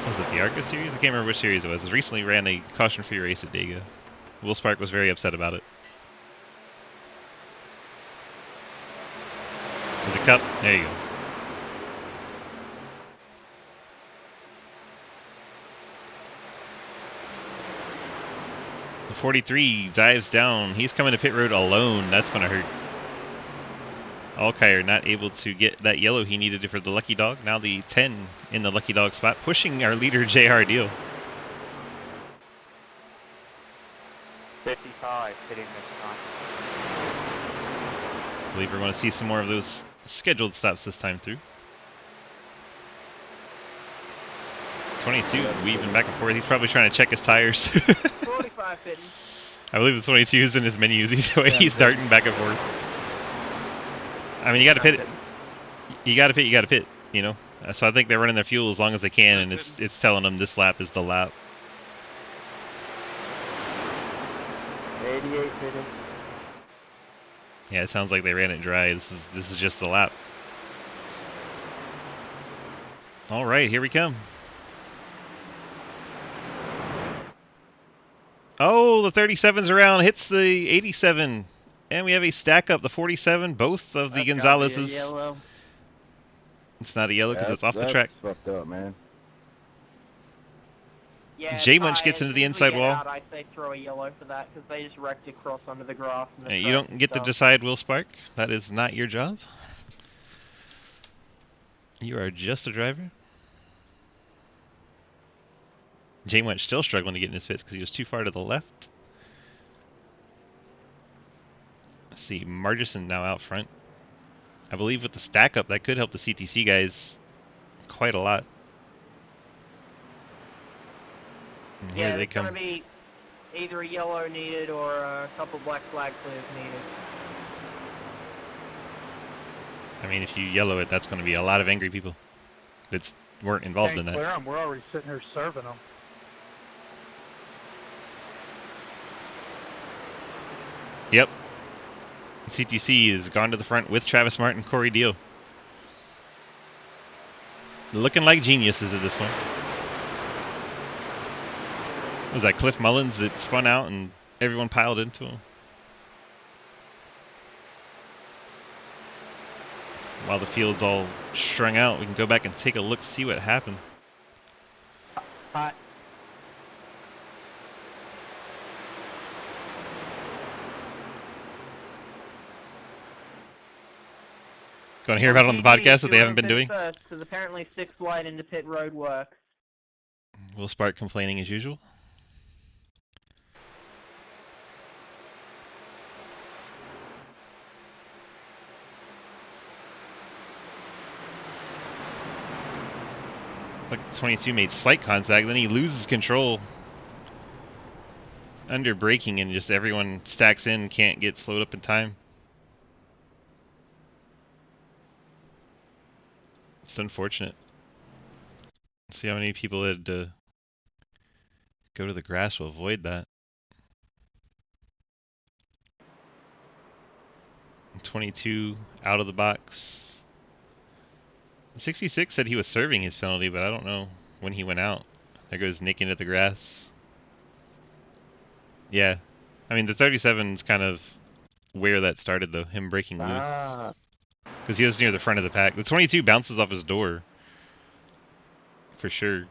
Was it the Arca series? I can't remember which series it was. It recently ran a caution-free race at Dega. Will Spark was very upset about it. Is it cup? There you go. The 43 dives down. He's coming to pit road alone. That's going to hurt. Alkire not able to get that yellow he needed for the lucky dog. Now the 10 in the lucky dog spot, pushing our leader JR Deal. 55 hitting this time. I believe we're going to see some more of those scheduled stops this time through. 22 weaving back and forth. He's probably trying to check his tires. 45 hitting. I believe the 22 is in his menus. He's darting back and forth. I mean, you got to pit it. You got to pit. You got to pit. You know. So I think they're running their fuel as long as they can, and it's telling them this lap is the lap. 88 hitting. Yeah, it sounds like they ran it dry. This is just the lap. All right, here we come. Oh, the 37's around, hits the 87. And we have a stack up, the 47, both of the Gonzalez's. Yellow. It's not a yellow because it's off the track. That's fucked up, man. Yeah, J-Munch gets into the inside wall. Out, I say throw a yellow for that because they just wrecked it cross under the grass. And You don't get to decide, Will Spark. That is not your job. You are just a driver. J-Munch still struggling to get in his fits because he was too far to the left. Let's see, Margerson now out front. I believe with the stack up, that could help the CTC guys quite a lot. And yeah, here they it's come. gonna be either a yellow needed or a couple black flag clears needed. I mean, if you yellow it, that's going to be a lot of angry people that weren't involved in that. Clear 'em. We're already sitting here serving them. Yep. CTC has gone to the front with Travis Martin, Corey Deal. Looking like geniuses at this point. Was that Cliff Mullins that spun out and everyone piled into him? While the field's all strung out, we can go back and take a look, see what happened. Hot. Going to hear about it on the podcast that they haven't been doing? Because apparently 6 wide into pit road works. Will Spark complaining as usual. Like 22 made slight contact, then he loses control. Under braking and just everyone stacks in, can't get slowed up in time. It's unfortunate. See how many people had to go to the grass to avoid that. 22 out of the box. 66 said he was serving his penalty, but I don't know when he went out. There goes Nick into the grass. Yeah. I mean, the 37's kind of where that started, though. Him breaking loose. Because he was near the front of the pack. The 22 bounces off his door. For sure.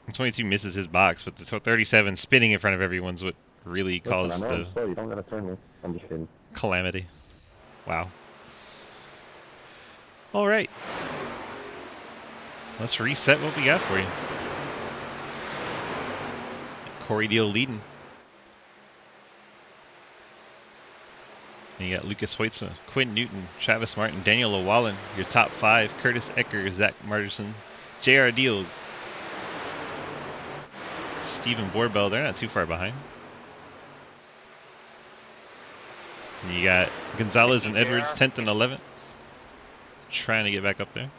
The 22 misses his box, but the 37 spinning in front of everyone's what really caused the You don't gotta turn me. I'm just kidding. calamity. Wow. Alright. Let's reset what we got for you. Corey Deal leading. And you got Lucas Hoytsma, Quinn Newton, Travis Martin, Daniel O'Wallen, your top 5, Curtis Ecker, Zach Marterson, JR Deal, Stephen Borbell, they're not too far behind. And you got Gonzalez and Edwards, 10th and 11th. Trying to get back up there.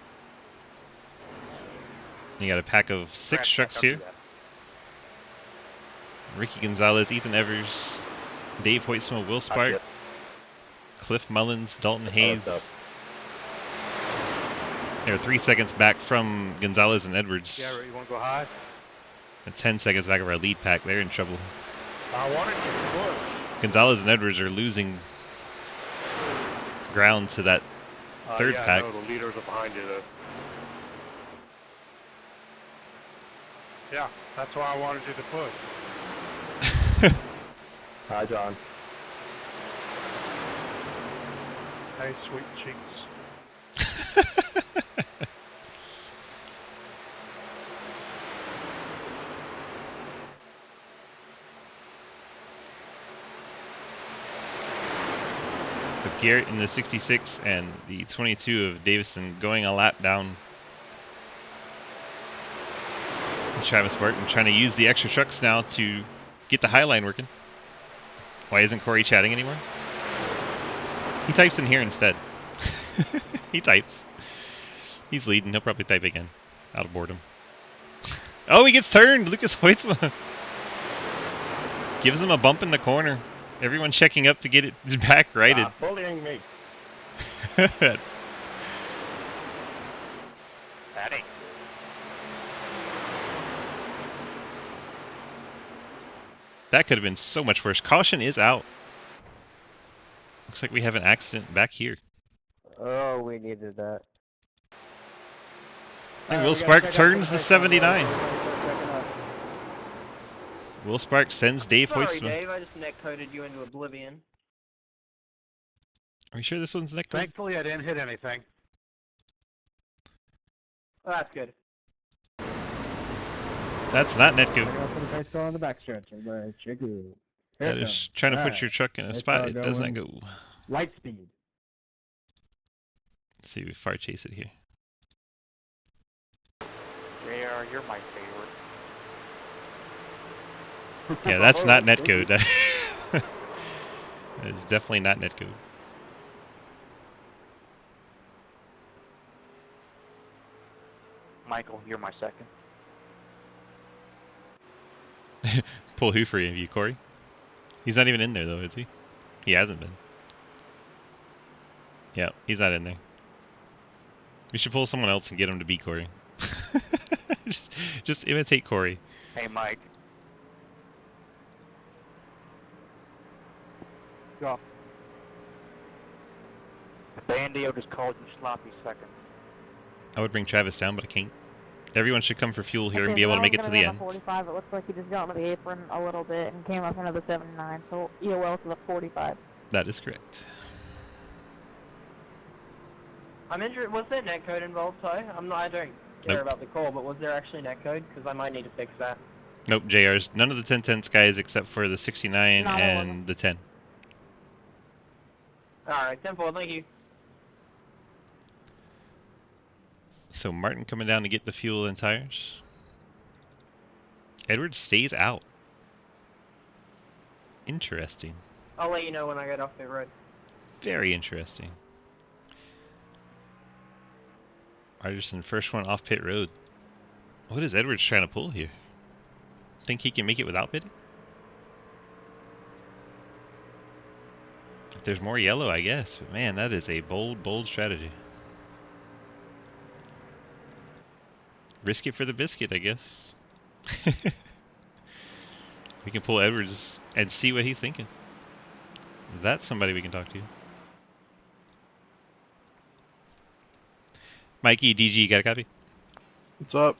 And you got a pack of 6 trucks here. Ricky Gonzalez, Ethan Evers, Dave Hoytsma, Will I Spark, shit. Cliff Mullins, Dalton Oh, Hayes. that's tough. They're 3 seconds back from Gonzalez and Edwards. Yeah, you want to go high? And 10 seconds back of our lead pack. They're in trouble. I wanted to push. Gonzalez and Edwards are losing ground to that third yeah, pack. I know the leaders are behind you though. Yeah, that's why I wanted you to push. Hi, John. Hey, sweet cheeks. So Garrett in the 66 and the 22 of Davison going a lap down. And Travis Martin trying to use the extra trucks now to get the high line working. Why isn't Corey chatting anymore? He types in here instead. He types. He's leading. He'll probably type again. Out of boredom. Oh, he gets turned! Lucas Hoytsma gives him a bump in the corner. Everyone checking up to get it back righted. Stop bullying me. Patty. That could have been so much worse. Caution is out. Looks like we have an accident back here. Oh, we needed that. And Will Spark turns the 79. Will Spark sends Dave Sorry, Hoytsma. Dave, I just netcoded you into oblivion. Are you sure this one's neck? Thankfully, I didn't hit anything. Oh, that's good. That's not netcode. For the first car on the backstretch. Everybody, check it. That is trying to put your truck in a Nice spot car it does not going. go. Light speed. Let's see if we far chase it here. JR, you're my favorite. Yeah, that's not netcode. That is definitely not netcode. Michael, you're my second. Pull who for you, Corey? He's not even in there though, is he? He hasn't been. Yeah, he's not in there. We should pull someone else and get him to beat Corey. just imitate Corey. Hey, Mike. Go. Bandio just called you sloppy second. I would bring Travis down, but I can't. Everyone should come for fuel here and Okay, be able so to I make was it to gonna the be on end. 45. It looks like he just got into the apron a little bit and came up into the 79. So EOL to the 45. That is correct. I'm interested. Was there netcode involved, Ty? I don't care Nope. about the call, but was there actually netcode? Because I might need to fix that. Nope, JR's. None of the 10-10 guys except for the 69 Not all of and them. the 10. Alright, 10-4, thank you. So Martin coming down to get the fuel and tires. Edwards stays out. Interesting. I'll let you know when I get off the road. Very interesting. Arterson, first one off pit road. What is Edwards trying to pull here? Think he can make it without pitting? If there's more yellow, I guess. But man, that is a bold, bold strategy. Risk it for the biscuit, I guess. We can pull Edwards and see what he's thinking. That's somebody we can talk to. Mikey, DG, got a copy? What's up?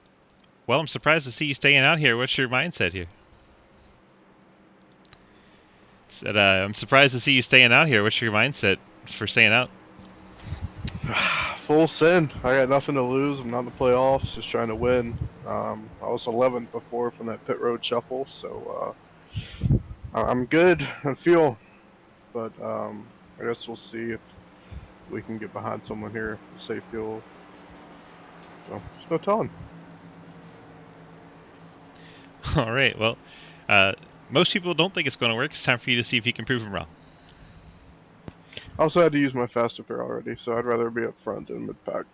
Well, I'm surprised to see you staying out here. What's your mindset here? Said, I'm surprised to see you staying out here. What's your mindset for staying out? Full sin. I got nothing to lose. I'm not in the playoffs. Just trying to win. I was 11th before from that pit road shuffle, so I'm good on fuel. But I guess we'll see if we can get behind someone here to save fuel. So there's no telling. All right. Well, most people don't think it's going to work. It's time for you to see if you can prove them wrong. I also had to use my faster pair already, so I'd rather be up front than mid-pack.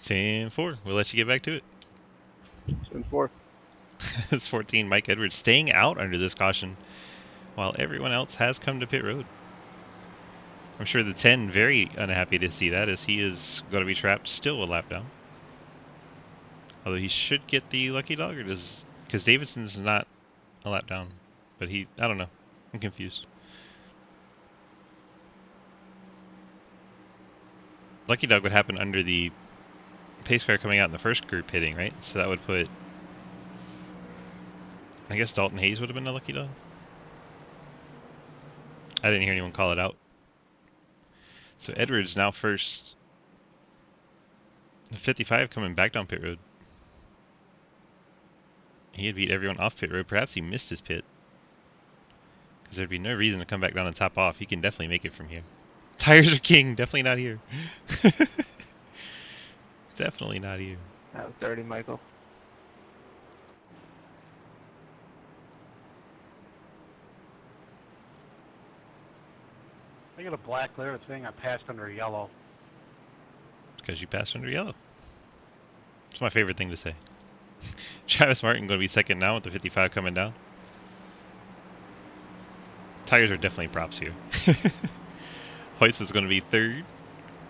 10-4. We'll let you get back to it. 10-4. It's 14, Mike Edwards staying out under this caution, while everyone else has come to pit road. I'm sure the 10 very unhappy to see that, as he is going to be trapped still a lap down. Although he should get the lucky dog, or does... Because Davidson's not a lap down. But he... I don't know. I'm confused. Lucky dog would happen under the pace car coming out in the first group hitting, right? So that would put... I guess Dalton Hayes would have been the lucky dog? I didn't hear anyone call it out. So Edwards now first. The 55 coming back down pit road. He had beat everyone off pit road. Perhaps he missed his pit. Because there'd be no reason to come back down and top off. He can definitely make it from here. Tires are king. Definitely not here. Definitely not here. That was dirty, Michael. I got a black clear thing. I passed under yellow. Because you passed under yellow. It's my favorite thing to say. Travis Martin going to be second now with the 55 coming down. Tires are definitely props here. Hoyts was going to be third.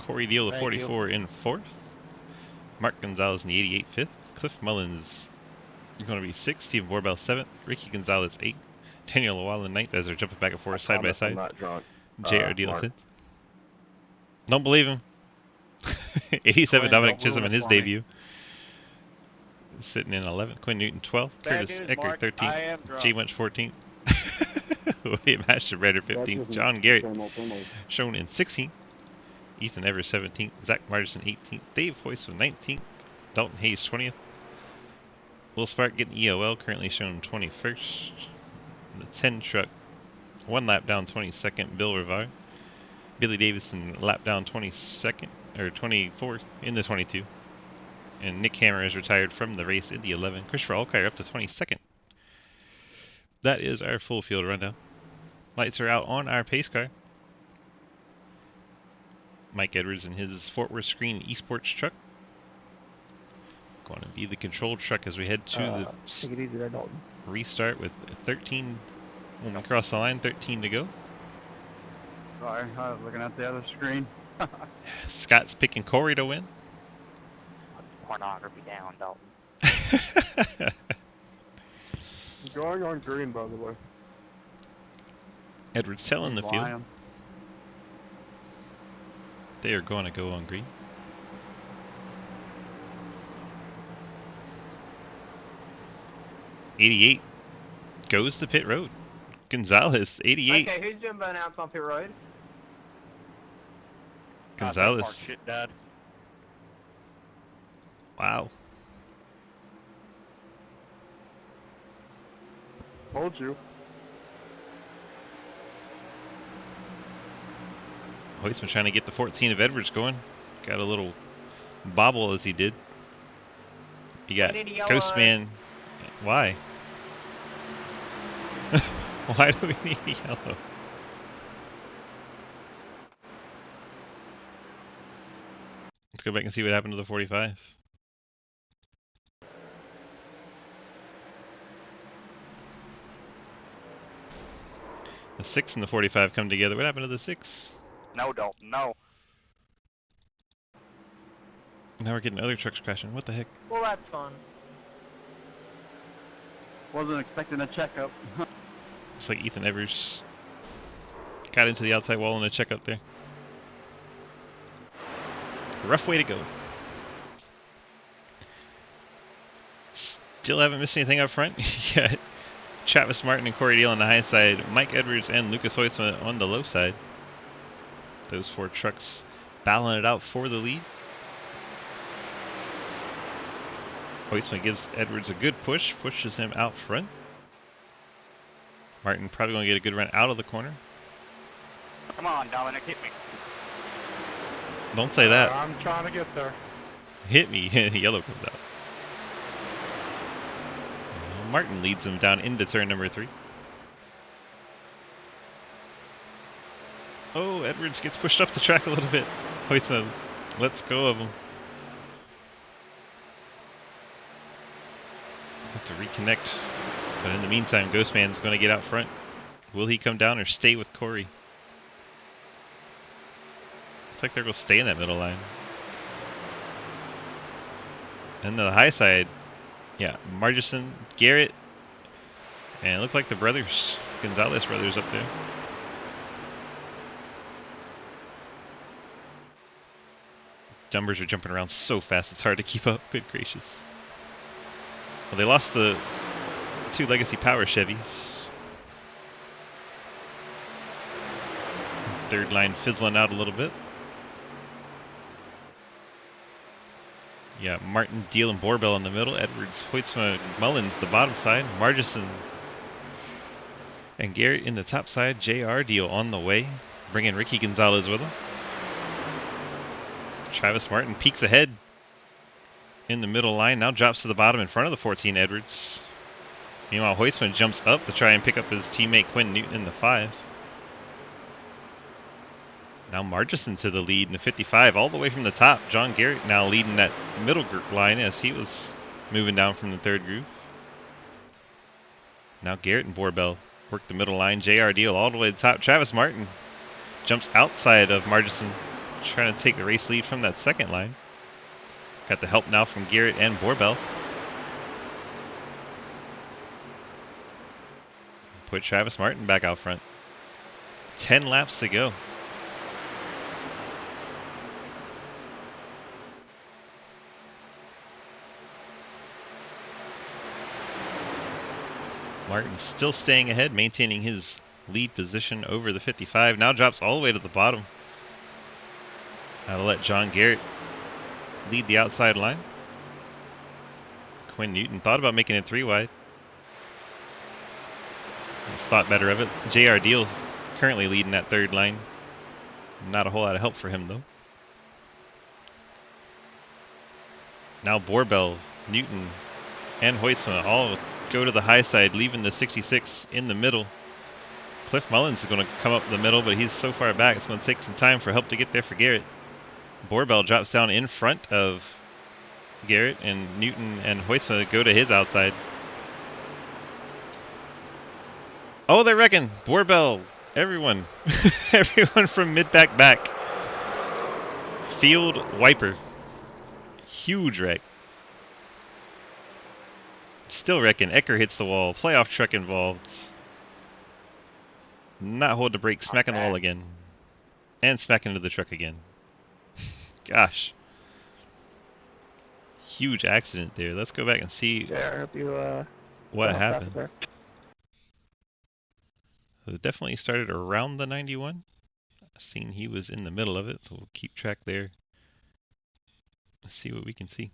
Corey Deal, the 44, in fourth. Mark Gonzalez in the 88, fifth. Cliff Mullins is going to be sixth. Steve Borbell, seventh. Ricky Gonzalez, eighth. Daniel Lawal in ninth as they're jumping back and forth side by side. I'm not drunk. JR Deal, 10th. Don't believe him. 87, Dominic Chisholm in his debut. Sitting in 11th. Quinn Newton, 12th. Curtis Eckert, 13th. Jay Munch, 14th. William Ashton Redder, 15th. John Garrett shown in 16th. Ethan Evers, 17th. Zach Martison, 18th. Dave Hoyce, 19th. Dalton Hayes, 20th. Will Spark getting EOL, currently shown 21st. The 10 truck, one lap down, 22nd. Bill Rivard. Billy Davidson, lap down, 22nd, or 24th in the 22. And Nick Hammer is retired from the race in the 11. Christopher Alkire up to 22nd. That is our full field rundown. Lights are out on our pace car. Mike Edwards in his Fort Worth Screen Esports truck. Going to be the controlled truck as we head to the take it easy there, Dalton. restart with 13 when we cross the line, 13 to go. Sorry, I was looking at the other screen. Scott's picking Corey to win. Pornography down, Dalton. Going on green, by the way. Edwards telling the field. Lion. They are going to go on green. '88 goes to pit road. Gonzalez, 88. Okay, who's doing burnouts on pit road? Gonzalez. Shit, Dad. Wow. Told you. Hoyt's been trying to get the 14 of Edwards going. Got a little bobble as he did. You got I need a Ghost yellow. Man. Why? Why do we need yellow? Let's go back and see what happened to the 45. The 6 and the 45 come together. What happened to the 6? No, Dalton, no. Now we're getting other trucks crashing. What the heck? Well, that's fun. Wasn't expecting a checkup. Looks like Ethan Evers got into the outside wall in a checkup there. Rough way to go. Still haven't missed anything up front yet. Travis Martin and Corey Deal on the high side. Mike Edwards and Lucas Hoytsman on the low side. Those four trucks battling it out for the lead. Hoytsman gives Edwards a good push, pushes him out front. Martin probably going to get a good run out of the corner. Come on, Dominic, hit me. Don't say that. I'm trying to get there. Hit me. Yellow comes out. Martin leads him down into turn number 3. Oh, Edwards gets pushed off the track a little bit. Hoytsman lets go of him. have to reconnect. But in the meantime, Ghostman's going to get out front. Will he come down or stay with Corey? Looks like they're going to stay in that middle line. And the high side, yeah, Margison, Garrett, and it looked like the brothers, Gonzalez brothers up there. Numbers are jumping around so fast it's hard to keep up. Good gracious. Well, they lost the 2 Legacy Power Chevys. Third line fizzling out a little bit. Yeah, Martin, Deal, and Borbell in the middle. Edwards, Hoytsma, Mullins, the bottom side. Margison and Garrett in the top side. JR, Deal on the way. Bringing Ricky Gonzalez with him. Travis Martin peeks ahead in the middle line. Now drops to the bottom in front of the 14 Edwards. Meanwhile, Hoytsman jumps up to try and pick up his teammate Quinn Newton in the 5. Now Margison to the lead in the 55, all the way from the top. John Garrett now leading that middle group line as he was moving down from the third groove. Now Garrett and Borbell work the middle line. JR Deal all the way to the top. Travis Martin jumps outside of Margison, trying to take the race lead from that second line. Got the help now from Garrett and Borbell. Put Travis Martin back out front. 10 laps to go. Martin still staying ahead, maintaining his lead position over the 55. Now drops all the way to the bottom. Now to let John Garrett lead the outside line. Quinn Newton thought about making it 3 wide. He's thought better of it. JR Deal's currently leading that third line. Not a whole lot of help for him though. Now Borbell, Newton, and Hoytsma all go to the high side, leaving the 66 in the middle. Cliff Mullins is going to come up the middle, but he's so far back it's going to take some time for help to get there for Garrett. Borbell drops down in front of Garrett, and Newton and Hoytsma go to his outside. Oh, they're wrecking. Borbell, everyone. Everyone from mid-back back. Field wiper. Huge wreck. Still wrecking. Ecker hits the wall. Playoff truck involved. Not hold the brake. Smacking the wall again. And smack into the truck again. Gosh. Huge accident there. Let's go back and see what happened. So it definitely started around the 91. Seen he was in the middle of it, so we'll keep track there. Let's see what we can see.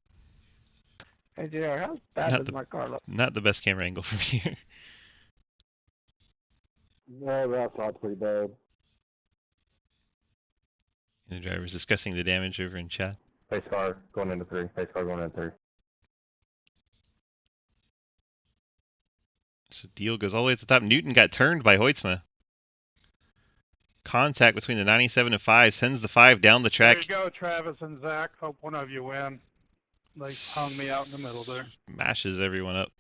Hey JR, how bad does my car look? Not the best camera angle from here. No, that's not pretty bad. The driver's discussing the damage over in chat. Pace car going into 3. Pace car going into 3. So Deal goes all the way to the top. Newton got turned by Hoytsma. Contact between the 97 and 5 sends the 5 down the track. There you go, Travis and Zach. Hope one of you win. They hung me out in the middle there. Smashes everyone up.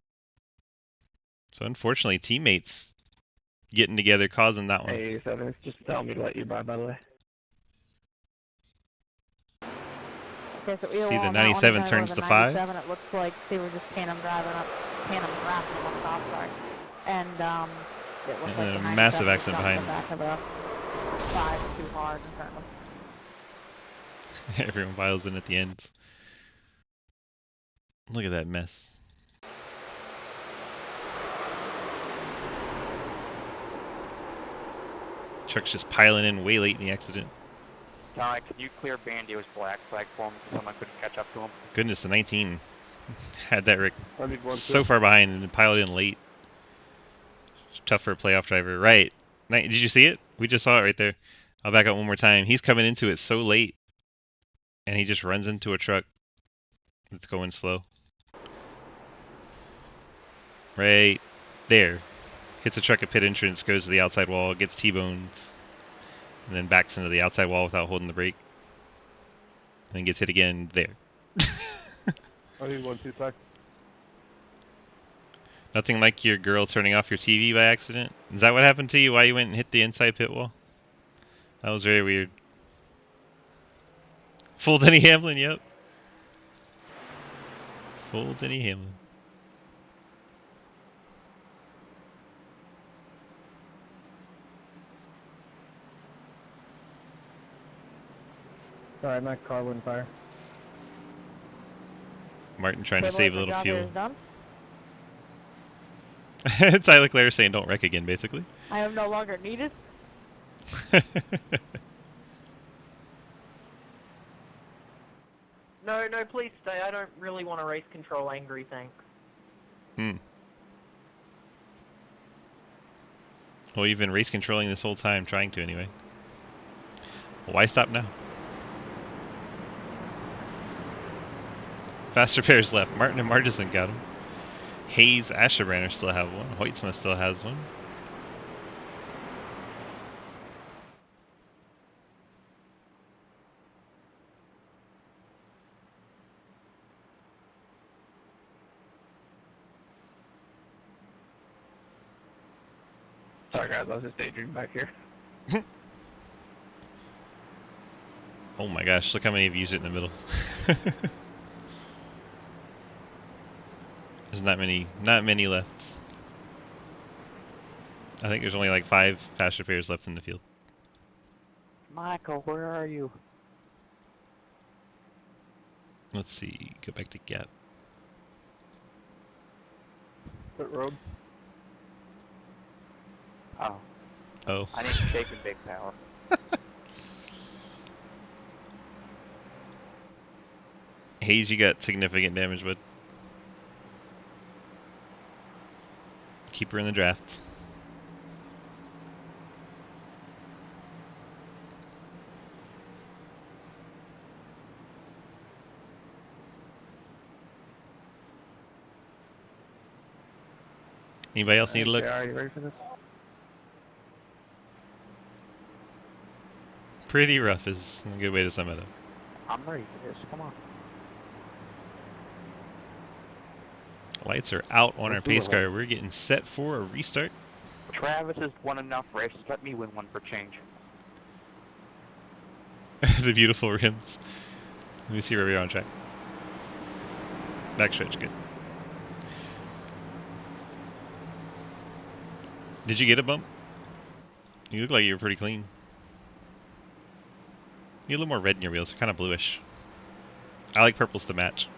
So unfortunately, teammates getting together causing that one. Hey, Seven, just tell me to let you by the way. Okay, so See the 97 turns the 5. It looks like they were just tandem driving up, tandem drafting on the top side. And it looks like the massive 97 accident jumped behind the back of the 5 too hard and turned them. Everyone piles in at the ends. Look at that mess. Truck's just piling in way late in the accident. Ty, can you clear Bandio's black flag for him so someone couldn't catch up to him? Goodness, the 19 had that Rick I need one so too. far behind and piled in late. Tough for a playoff driver. Right. Did you see it? We just saw it right there. I'll back up one more time. He's coming into it so late. And he just runs into a truck that's going slow. Right there. Hits a truck at pit entrance, goes to the outside wall, gets T-bones, and then backs into the outside wall without holding the brake. And then gets hit again there. I need one too, Ty. Nothing like your girl turning off your TV by accident? Is that what happened to you? Why you went and hit the inside pit wall? That was very weird. Full Denny Hamlin, yep. Full Denny Hamlin. Sorry, my car wouldn't fire. Martin trying to Table save a for little job fuel. is done. Tyler Claire saying don't wreck again, basically. I am no longer needed. No, no, please stay. I don't really want to race control angry, thanks. Well, you've been race controlling this whole time, trying to anyway. Why stop now? Faster pairs left. Martin and Martison got him. Hayes, Asherbranner still have one. Hoytsma still has one. Sorry guys, I was just daydreaming back here. Oh my gosh, look how many have used it in the middle. There's not many left. I think there's only like 5 faster pairs left in the field. Michael, where are you? Let's see, go back to Gap. Pit road. Oh, Oh. I need to shake and bake power. Hayes, you got significant damage, bud. Keep her in the draft. Anybody else need to look? Are you ready for this? Pretty rough is a good way to sum it up. I'm ready for this. Come on. Lights are out on our Let's do pace it. car. We're getting set for a restart. Travis has won enough races. Let me win one for change. The beautiful rims. Let me see where we are on track. Backstretch, good. Did you get a bump? You look like you were pretty clean. You have a little more red in your wheels. They're kind of bluish. I like purples to match.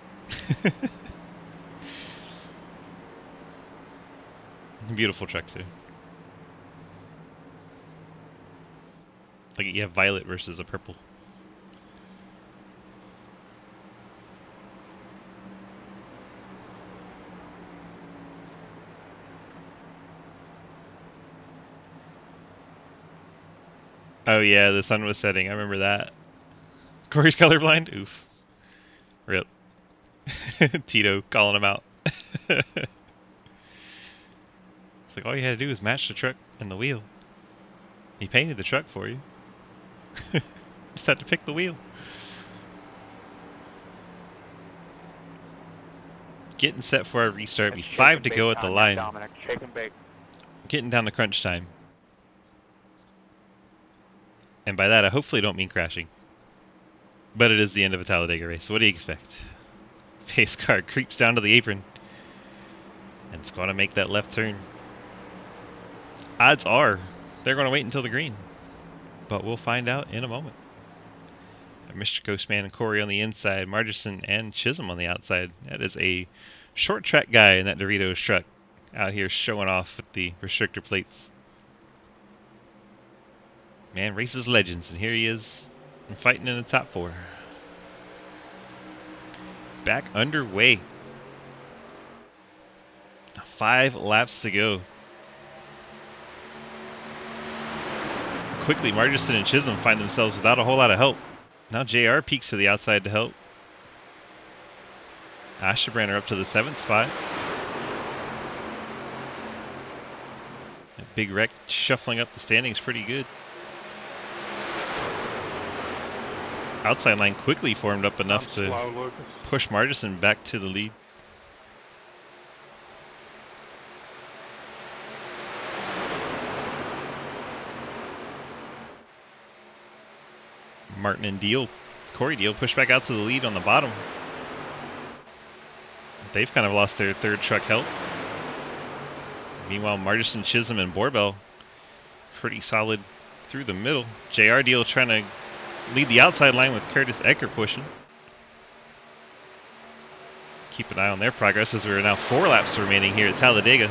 Beautiful truck too. Like you have violet versus a purple. Oh yeah, the sun was setting. I remember that. Corey's colorblind? Oof. Rip. Tito calling him out. It's like all you had to do was match the truck and the wheel. He painted the truck for you. Just had to pick the wheel. Getting set for our restart. Be Shake 5 and to bake go at the time, line. Dominic, shake and bake. Getting down to crunch time. And by that, I hopefully don't mean crashing. But it is the end of a Talladega race. What do you expect? Pace car creeps down to the apron. And it's going to make that left turn. Odds are they're going to wait until the green. But we'll find out in a moment. Mr. Ghostman and Corey on the inside. Margerson and Chisholm on the outside. That is a short track guy in that Doritos truck. Out here showing off with the restrictor plates. Man races legends, and here he is fighting in the top 4. Back underway. 5 laps to go. Quickly, Margerson and Chisholm find themselves without a whole lot of help. Now JR peeks to the outside to help. Asherbranner up to the 7th spot. That big wreck shuffling up the standings pretty good. Outside line quickly formed up enough to slow, Lucas. push Margerson back to the lead. Martin and Deal, Corey Deal, push back out to the lead on the bottom. They've kind of lost their third truck help. Meanwhile, Margerson, Chisholm, and Borbell pretty solid through the middle. JR Deal trying to lead the outside line with Curtis Ecker pushing. Keep an eye on their progress as we're now 4 laps remaining here at Talladega.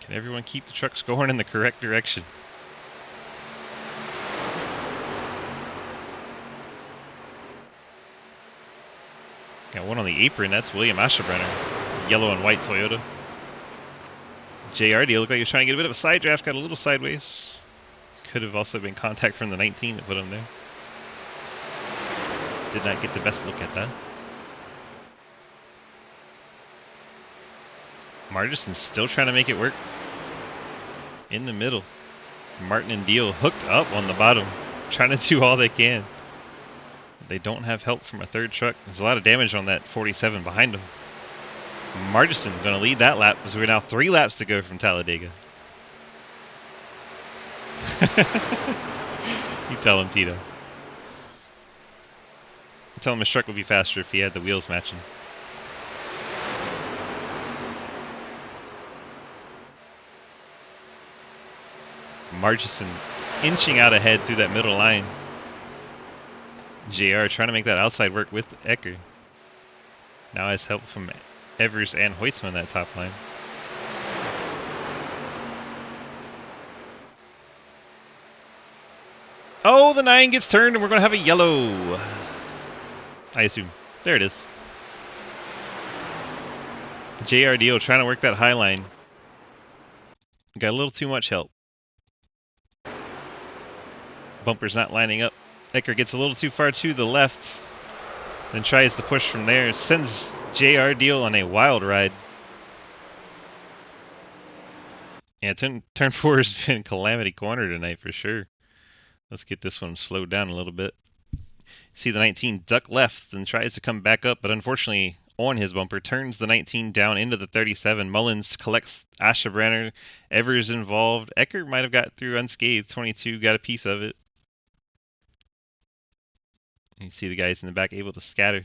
Can everyone keep the trucks going in the correct direction? Got one on the apron, that's William Aschenbrenner. Yellow and white Toyota. JR Deal looked like he was trying to get a bit of a side draft, got a little sideways. Could have also been contact from the 19 that put him there. Did not get the best look at that. Margerson's still trying to make it work. In the middle. Martin and Deal hooked up on the bottom, trying to do all they can. They don't have help from a third truck. There's a lot of damage on that 47 behind them. Margerson going to lead that lap as we're now 3 laps to go from Talladega. You tell him, Tito. Tell him his truck would be faster if he had the wheels matching. Margerson inching out ahead through that middle line. JR trying to make that outside work with Ecker. Now has help from Evers and Hoytsman that top line. Oh, the 9 gets turned and we're going to have a yellow. I assume. There it is. JR Deal trying to work that high line. Got a little too much help. Bumper's not lining up. Ecker gets a little too far to the left. Then tries to push from there. Sends JR Deal on a wild ride. Yeah, turn 4 has been Calamity Corner tonight for sure. Let's get this one slowed down a little bit. See the 19 duck left and tries to come back up, but unfortunately on his bumper turns the 19 down into the 37. Mullins collects Aschenbrenner. Evers involved. Ecker might have got through unscathed. 22 got a piece of it. You see the guys in the back able to scatter.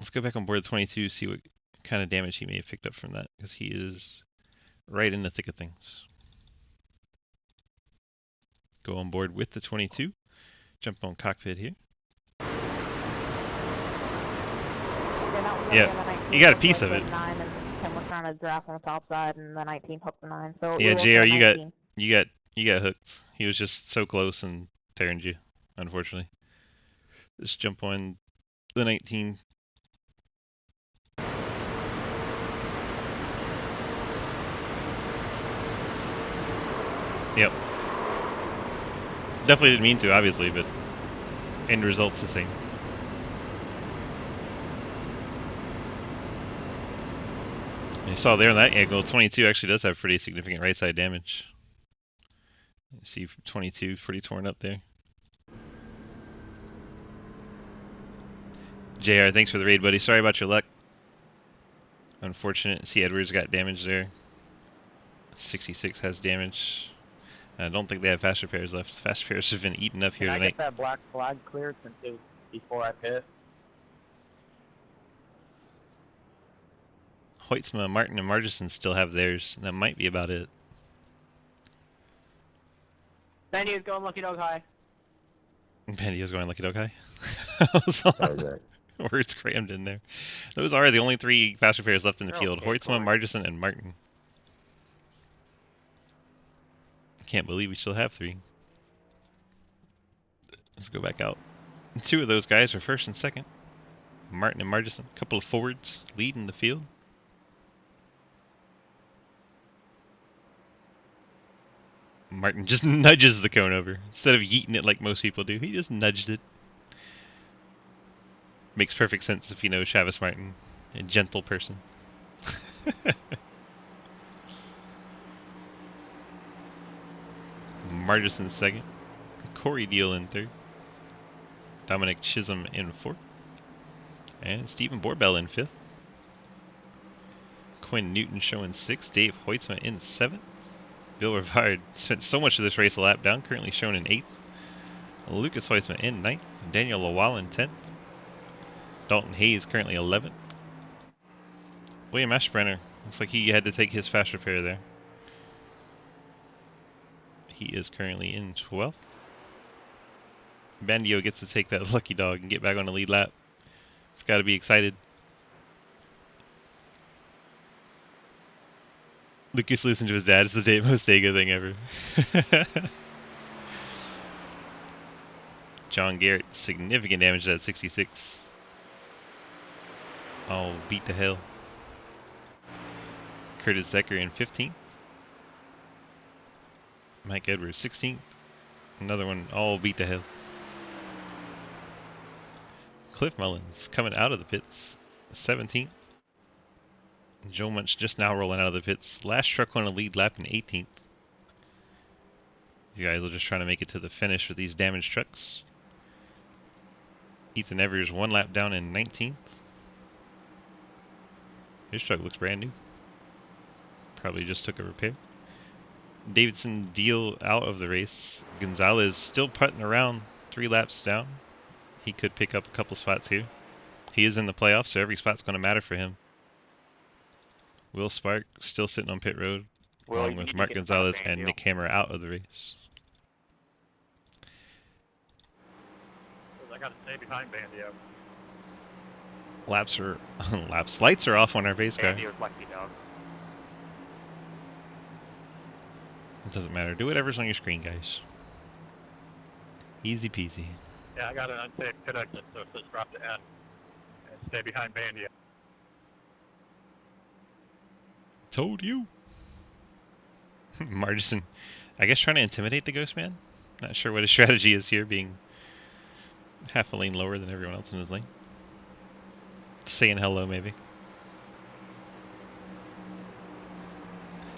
Let's go back on board 22, see what kind of damage he may have picked up from that, because he is right in the thick of things. Go on board with the 22. Jump on cockpit here. Yeah, you got a piece of it. 9 and Tim was trying to draft on the top side, and the 19 hooked the 9. So yeah, JR, you got hooked. He was just so close and tearing you, unfortunately. Just jump on the 19. Yep. Definitely didn't mean to, obviously, but end result's the same. You saw there in that angle, 22 actually does have pretty significant right side damage. You see 22 pretty torn up there. JR, thanks for the raid, buddy. Sorry about your luck. Unfortunate. See Edwards got damage there. 66 has damage. I don't think they have fast repairs left. Fast repairs have been eaten up here Can I tonight. get that black flag cleared since it was before I pit? Hoytsma, Martin, and Margerson still have theirs. That might be about it. Sandy is going Lucky Dog High. Bandio's going Lucky Dog High. I was on words crammed in there. Those are the only 3 fast repairs left in the field. Okay, Hoytsma, Margerson, and Martin. I can't believe we still have 3. Let's go back out. 2 of those guys are first and second. Martin and Margerson, a couple of forwards leading the field. Martin just nudges the cone over. Instead of yeeting it like most people do, he just nudged it. Makes perfect sense if you know Chavis Martin. A gentle person. Margerson second. Corey Deal in third. Dominic Chisholm in fourth. And Stephen Borbell in fifth. Quinn Newton showing sixth. Dave Hoytsma in seventh. Bill Rivard spent so much of this race a lap down, currently shown in 8th. Lucas Weissman in 9th. Daniel Lawal in 10th. Dalton Hayes currently 11th. William Ashbrenner, looks like he had to take his fast repair there. He is currently in 12th. Bandio gets to take that lucky dog and get back on the lead lap. It's got to be excited. Lucas losing to his dad is the most Dega thing ever. John Garrett, significant damage to that 66. Oh, beat the hell. Curtis Zecker in 15th. Mike Edwards 16th. Another one, all beat the hell. Cliff Mullins coming out of the pits, 17th. Joe Munch just now rolling out of the pits. Last truck on a lead lap in 18th. These guys are just trying to make it to the finish with these damaged trucks. Ethan Evers 1 lap down in 19th. His truck looks brand new. Probably just took a repair. Davidson Deal out of the race. Gonzalez still putting around 3 laps down. He could pick up a couple spots here. He is in the playoffs, so every spot's going to matter for him. Will Spark still sitting on pit road, along with Mark Gonzalez and Nick Hammer out of the race. I got to stay behind Bandio. Lights are off on our base car. Bandio's lucky dog. It doesn't matter. Do whatever's on your screen, guys. Easy peasy. Yeah, I got an unsafe pit exit, so it says drop to N. And stay behind Bandio. Told you. Margison, I guess trying to intimidate the Ghost Man? Not sure what his strategy is here, being half a lane lower than everyone else in his lane. Saying hello, maybe.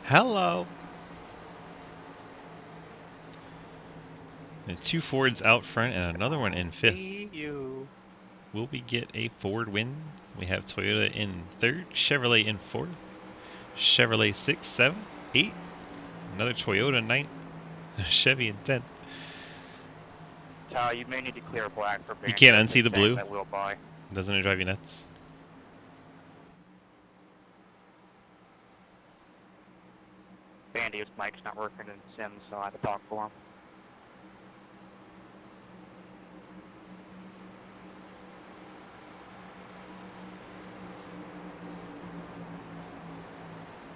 Hello! And 2 Fords out front and another one in 5th. Will we get a Ford win? We have Toyota in 3rd, Chevrolet in 4th, Chevrolet 6, 7, 8, another Toyota 9th, Chevy in 10th. You may need to clear black for Bandio. You can't unsee the blue? That will buy. Doesn't it drive you nuts? Bandio's mic's not working in Sims, so I have to talk for him.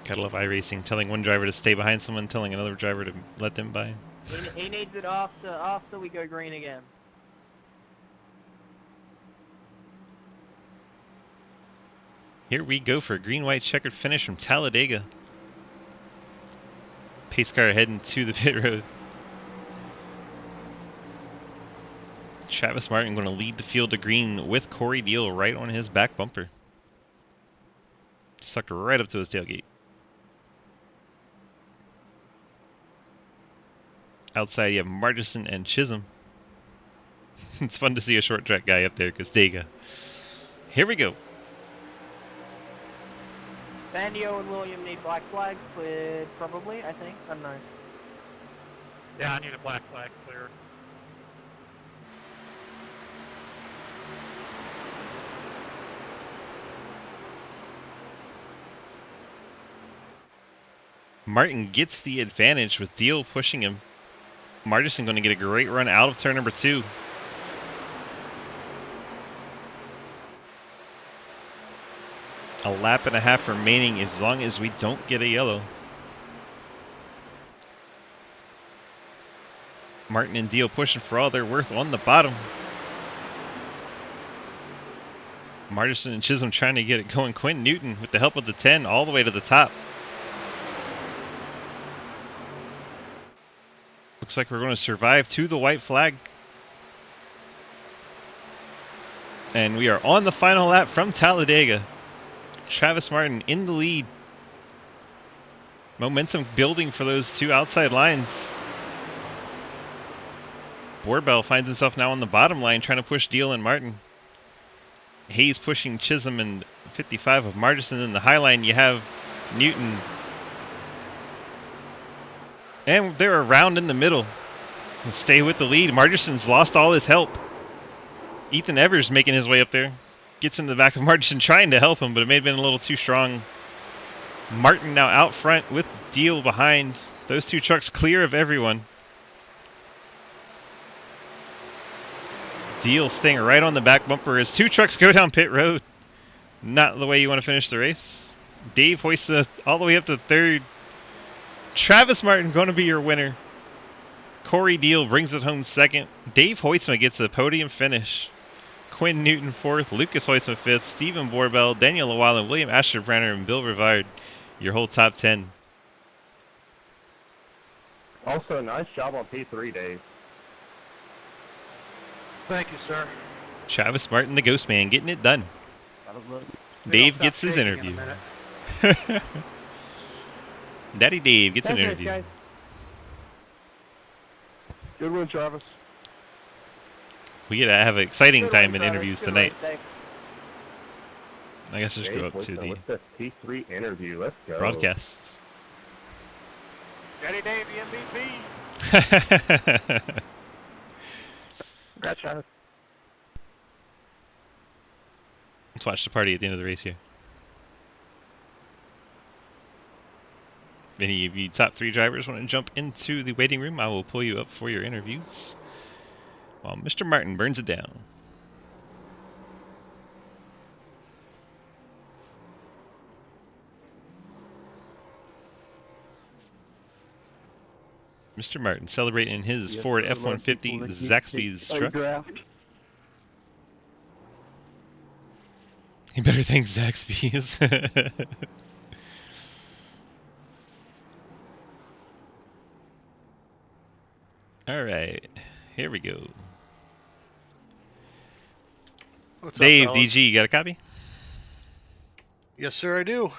Gotta love iRacing, telling one driver to stay behind someone, telling another driver to let them by. He needs it off so we go green again. Here we go for a green-white checkered finish from Talladega. Pace car heading to the pit road. Travis Martin going to lead the field to green with Corey Deal right on his back bumper. Sucked right up to his tailgate. Outside you have Margison and Chisholm. It's fun to see a short track guy up there because Dega. Here we go. Bandio and William need black flags cleared, probably, I think. I don't know. Yeah, I need a black flag cleared. Martin gets the advantage with Deal pushing him. Margison going to get a great run out of turn number 2. A lap and a half remaining as long as we don't get a yellow. Martin and Deal pushing for all they're worth on the bottom. Margison and Chisholm trying to get it going. Quinn Newton with the help of the 10 all the way to the top. Looks like we're going to survive to the white flag. And we are on the final lap from Talladega. Travis Martin in the lead. Momentum building for those 2 outside lines. Borbell finds himself now on the bottom line trying to push Deal and Martin. Hayes pushing Chisholm and 55 of Margison. In the high line you have Newton. And they're around in the middle. And stay with the lead. Margerson's lost all his help. Ethan Evers making his way up there. Gets in the back of Margerson trying to help him, but it may have been a little too strong. Martin now out front with Deal behind. Those two trucks clear of everyone. Deal staying right on the back bumper as two trucks go down pit road. Not the way you want to finish the race. Dave hoists all the way up to third. Travis Martin going to be your winner. Corey Deal brings it home second. Dave Hoytsma gets the podium finish. Quinn Newton fourth. Lucas Hoytsma fifth. Stephen Borbell, Daniel Lawallen, William Ashterbrenner, and Bill Rivard. Your whole top 10. Also, nice job on P3, Dave. Thank you, sir. Travis Martin, the Ghost Man, getting it done. Dave gets his interview. Daddy Dave gets an interview. Guys. Good win, Travis. We get to have an exciting Good time one, in Travis. interviews Good tonight. race, Dave. I guess just Dave go up to Hoytsma the with the P3 interview. Let's go. broadcast. Daddy Dave, the MVP. Congrats, Travis. Let's watch the party at the end of the race here. If any of you top 3 drivers want to jump into the waiting room, I will pull you up for your interviews while Mr. Martin burns it down. Mr. Martin celebrating his Ford F-150 Zaxby's truck. You better thank Zaxby's. Alright, here we go. What's Dave, up, fellas? DG, you got a copy? Yes, sir, I do.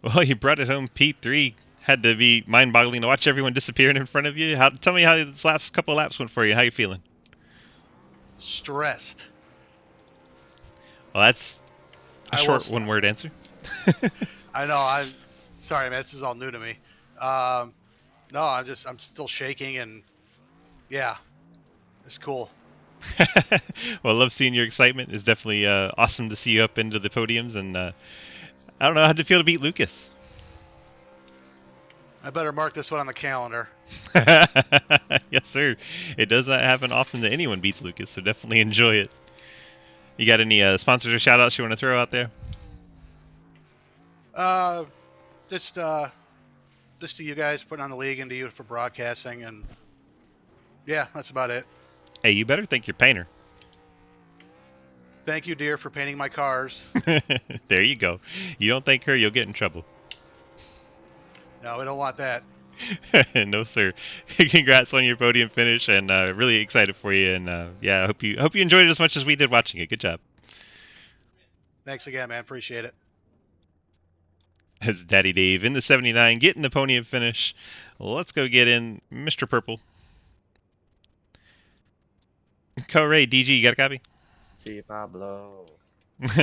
Well, you brought it home P3. Had to be mind-boggling to watch everyone disappearing in front of you. Tell me how this couple laps went for you. How you feeling? Stressed. Well, that's a I short was- one-word answer. I know. I'm sorry, man. This is all new to me. No, I'm still shaking, and yeah, it's cool. Well, I love seeing your excitement. It's definitely awesome to see you up into the podiums, and I don't know how to feel to beat Lucas. I better mark this one on the calendar. Yes, sir. It does not happen often that anyone beats Lucas, so definitely enjoy it. You got any sponsors or shout-outs you want to throw out there? Just to you guys, putting on the league, and to you for broadcasting, and yeah, that's about it. Hey, you better thank your painter. Thank you, dear, for painting my cars. There you go. You don't thank her, you'll get in trouble. No, we don't want that. No, sir. Congrats on your podium finish, and really excited for you. And yeah, I hope you enjoyed it as much as we did watching it. Good job. Thanks again, man. Appreciate it. That's Daddy Dave in the 79, getting the podium finish. Let's go get in Mr. Purple. Corey, DG, you got a copy? See Pablo.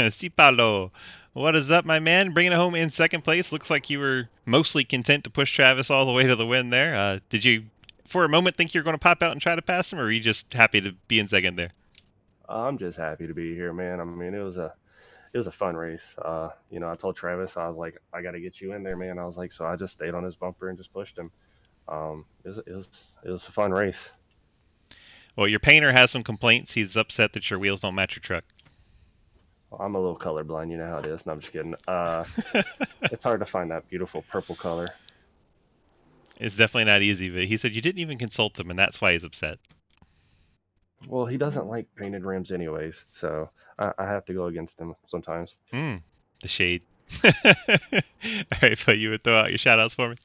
Si Paulo. What is up, my man? Bringing it home in second place. Looks like you were mostly content to push Travis all the way to the win there. Did you, for a moment, think you're going to pop out and try to pass him, or are you just happy to be in second there? I'm just happy to be here, man. I mean, it was a fun race. You know, I told Travis, I was like, I got to get you in there, man. I was like, so I just stayed on his bumper and just pushed him. It was a fun race. Well, your painter has some complaints. He's upset that your wheels don't match your truck. I'm a little colorblind, you know how it is. No, I'm just kidding. It's hard to find that beautiful purple color. It's definitely not easy, but he said you didn't even consult him, and that's why he's upset. Well, he doesn't like painted rims anyways, so I have to go against him sometimes. The shade. All right, but you would throw out your shout-outs for me?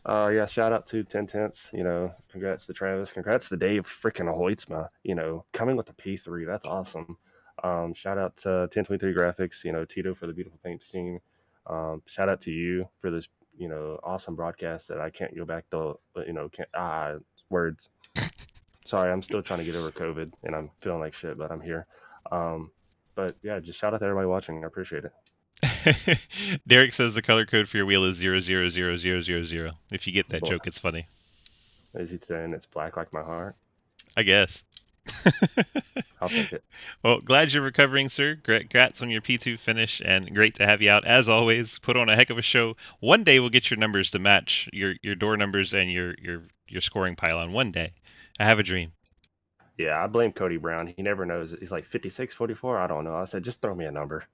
Yeah, shout out to 10 Tenths, you know, congrats to Travis, congrats to Dave freaking Hoytsma, you know, coming with the P3, that's awesome. Shout out to 1023 Graphics, you know, Tito for the beautiful paint scheme. Shout out to you for this, you know, awesome broadcast that I can't go back to, you know, words. Sorry, I'm still trying to get over COVID and I'm feeling like shit, but I'm here. But yeah, just shout out to everybody watching. I appreciate it. Derek says the color code for your wheel is 000000. If you get that joke, it's funny. Is he saying it's black like my heart? I guess. I'll take it. Well, glad you're recovering, sir. Congrats on your P2 finish, and great to have you out. As always, put on a heck of a show. One day we'll get your numbers to match your door numbers and your scoring pylon. One day. I have a dream. Yeah, I blame Cody Brown. He never knows. He's like 56, 44. I don't know. I said, just throw me a number.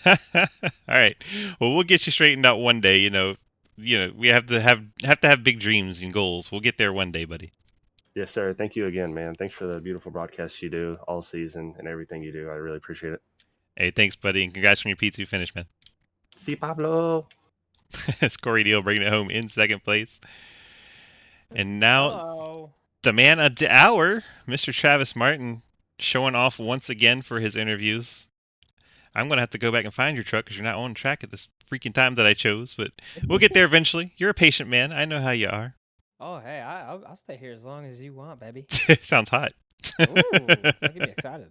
All right. Well, we'll get you straightened out one day. We have to have big dreams and goals. We'll get there one day, buddy. Yes, sir. Thank you again, man. Thanks for the beautiful broadcasts you do all season and everything you do. I really appreciate it. Hey, thanks, buddy, and congrats on your P2 finish, man. See Pablo. It's Corey Deal bringing it home in second place. And now, the man of the hour, Mr. Travis Martin, showing off once again for his interviews. I'm going to have to go back and find your truck because you're not on track at this freaking time that I chose, but we'll get there eventually. You're a patient man. I know how you are. Oh, hey, I'll stay here as long as you want, baby. Sounds hot. Ooh, that get me excited.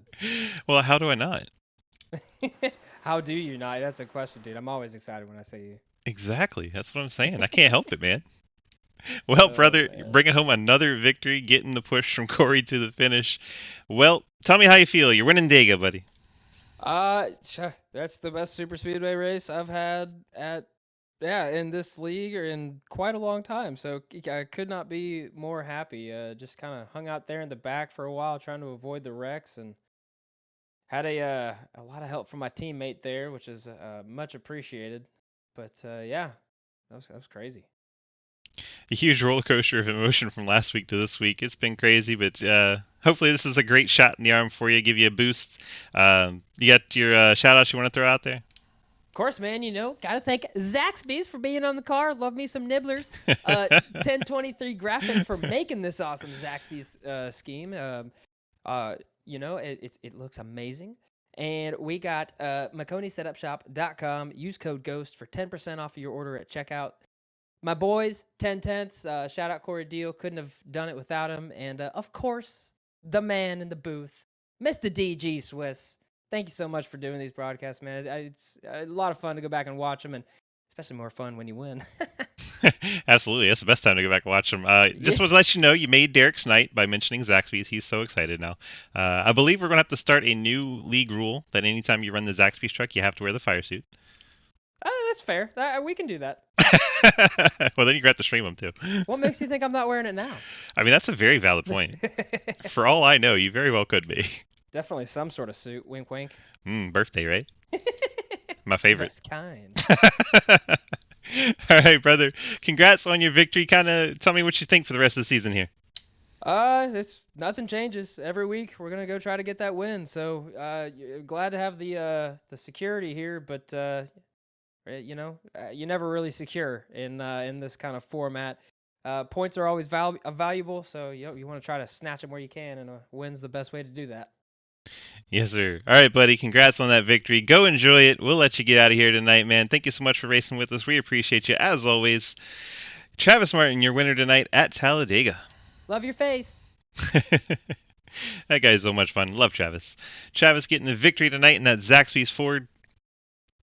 Well, how do I not? How do you not? That's a question, dude. I'm always excited when I say you. Exactly. That's what I'm saying. I can't help it, man. Well, brother, man. Bringing home another victory, getting the push from Corey to the finish. Well, tell me how you feel. You're winning Dega, buddy. That's the best super speedway race I've had in this league or in quite a long time. So I could not be more happy. Just kind of hung out there in the back for a while trying to avoid the wrecks and had a lot of help from my teammate there, which is much appreciated. But yeah, that was crazy. A huge roller coaster of emotion from last week to this week. It's been crazy, but hopefully this is a great shot in the arm for you, give you a boost. You got your shout-outs you want to throw out there? Of course, man, gotta thank Zaxby's for being on the car. Love me some nibblers. 1023 Graphics for making this awesome Zaxby's scheme. It looks amazing. And we got McConeySetupShop.com. Use code GHOST for 10% off of your order at checkout. My boys, 10 Tenths, shout out Corey Deal. Couldn't have done it without him. And, of course, the man in the booth, Mr. DG Swiss. Thank you so much for doing these broadcasts, man. It's a lot of fun to go back and watch them, and especially more fun when you win. Absolutely. That's the best time to go back and watch them. Just want to let you know, you made Derek's night by mentioning Zaxby's. He's so excited now. I believe we're going to have to start a new league rule that anytime you run the Zaxby's truck, you have to wear the fire suit. That's fair. We can do that. Well, then you're going to have to stream them, too. What makes you think I'm not wearing it now? I mean, that's a very valid point. For all I know, you very well could be. Definitely some sort of suit. Wink, wink. Birthday, right? My favorite. Best kind. All right, brother. Congrats on your victory. Kind of tell me what you think for the rest of the season here. It's nothing changes every week. We're gonna go try to get that win. So, glad to have the security here, but you never really secure in this kind of format. Points are always valuable, so you want to try to snatch them where you can, and a win's the best way to do that. Yes, sir. All right, buddy. Congrats on that victory. Go enjoy it. We'll let you get out of here tonight, man. Thank you so much for racing with us. We appreciate you, as always. Travis Martin, your winner tonight at Talladega. Love your face. That guy's so much fun. Love Travis. Travis getting the victory tonight in that Zaxby's Ford.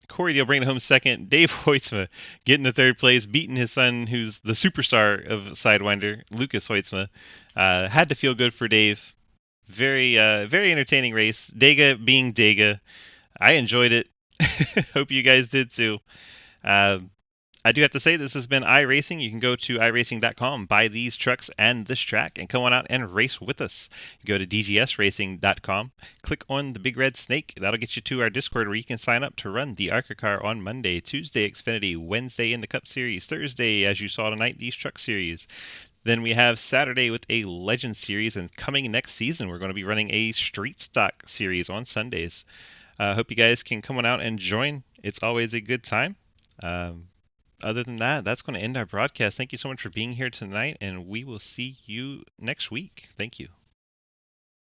Corey Deal bringing it home second. Dave Hoytsma getting the third place, beating his son, who's the superstar of Sidewinder, Lucas Hoytsma. Had to feel good for Dave. Very, very entertaining race. Dega being Dega. I enjoyed it. Hope you guys did too. I do have to say this has been iRacing. You can go to iRacing.com, buy these trucks and this track, and come on out and race with us. You go to DGSRacing.com, click on the big red snake. That'll get you to our Discord where you can sign up to run the ARCA car on Monday, Tuesday Xfinity, Wednesday in the Cup Series, Thursday, as you saw tonight, these Truck Series. Then we have Saturday with a Legend Series, and coming next season, we're going to be running a Street Stock Series on Sundays. Hope you guys can come on out and join. It's always a good time. Other than that, that's going to end our broadcast. Thank you so much for being here tonight, and we will see you next week. Thank you.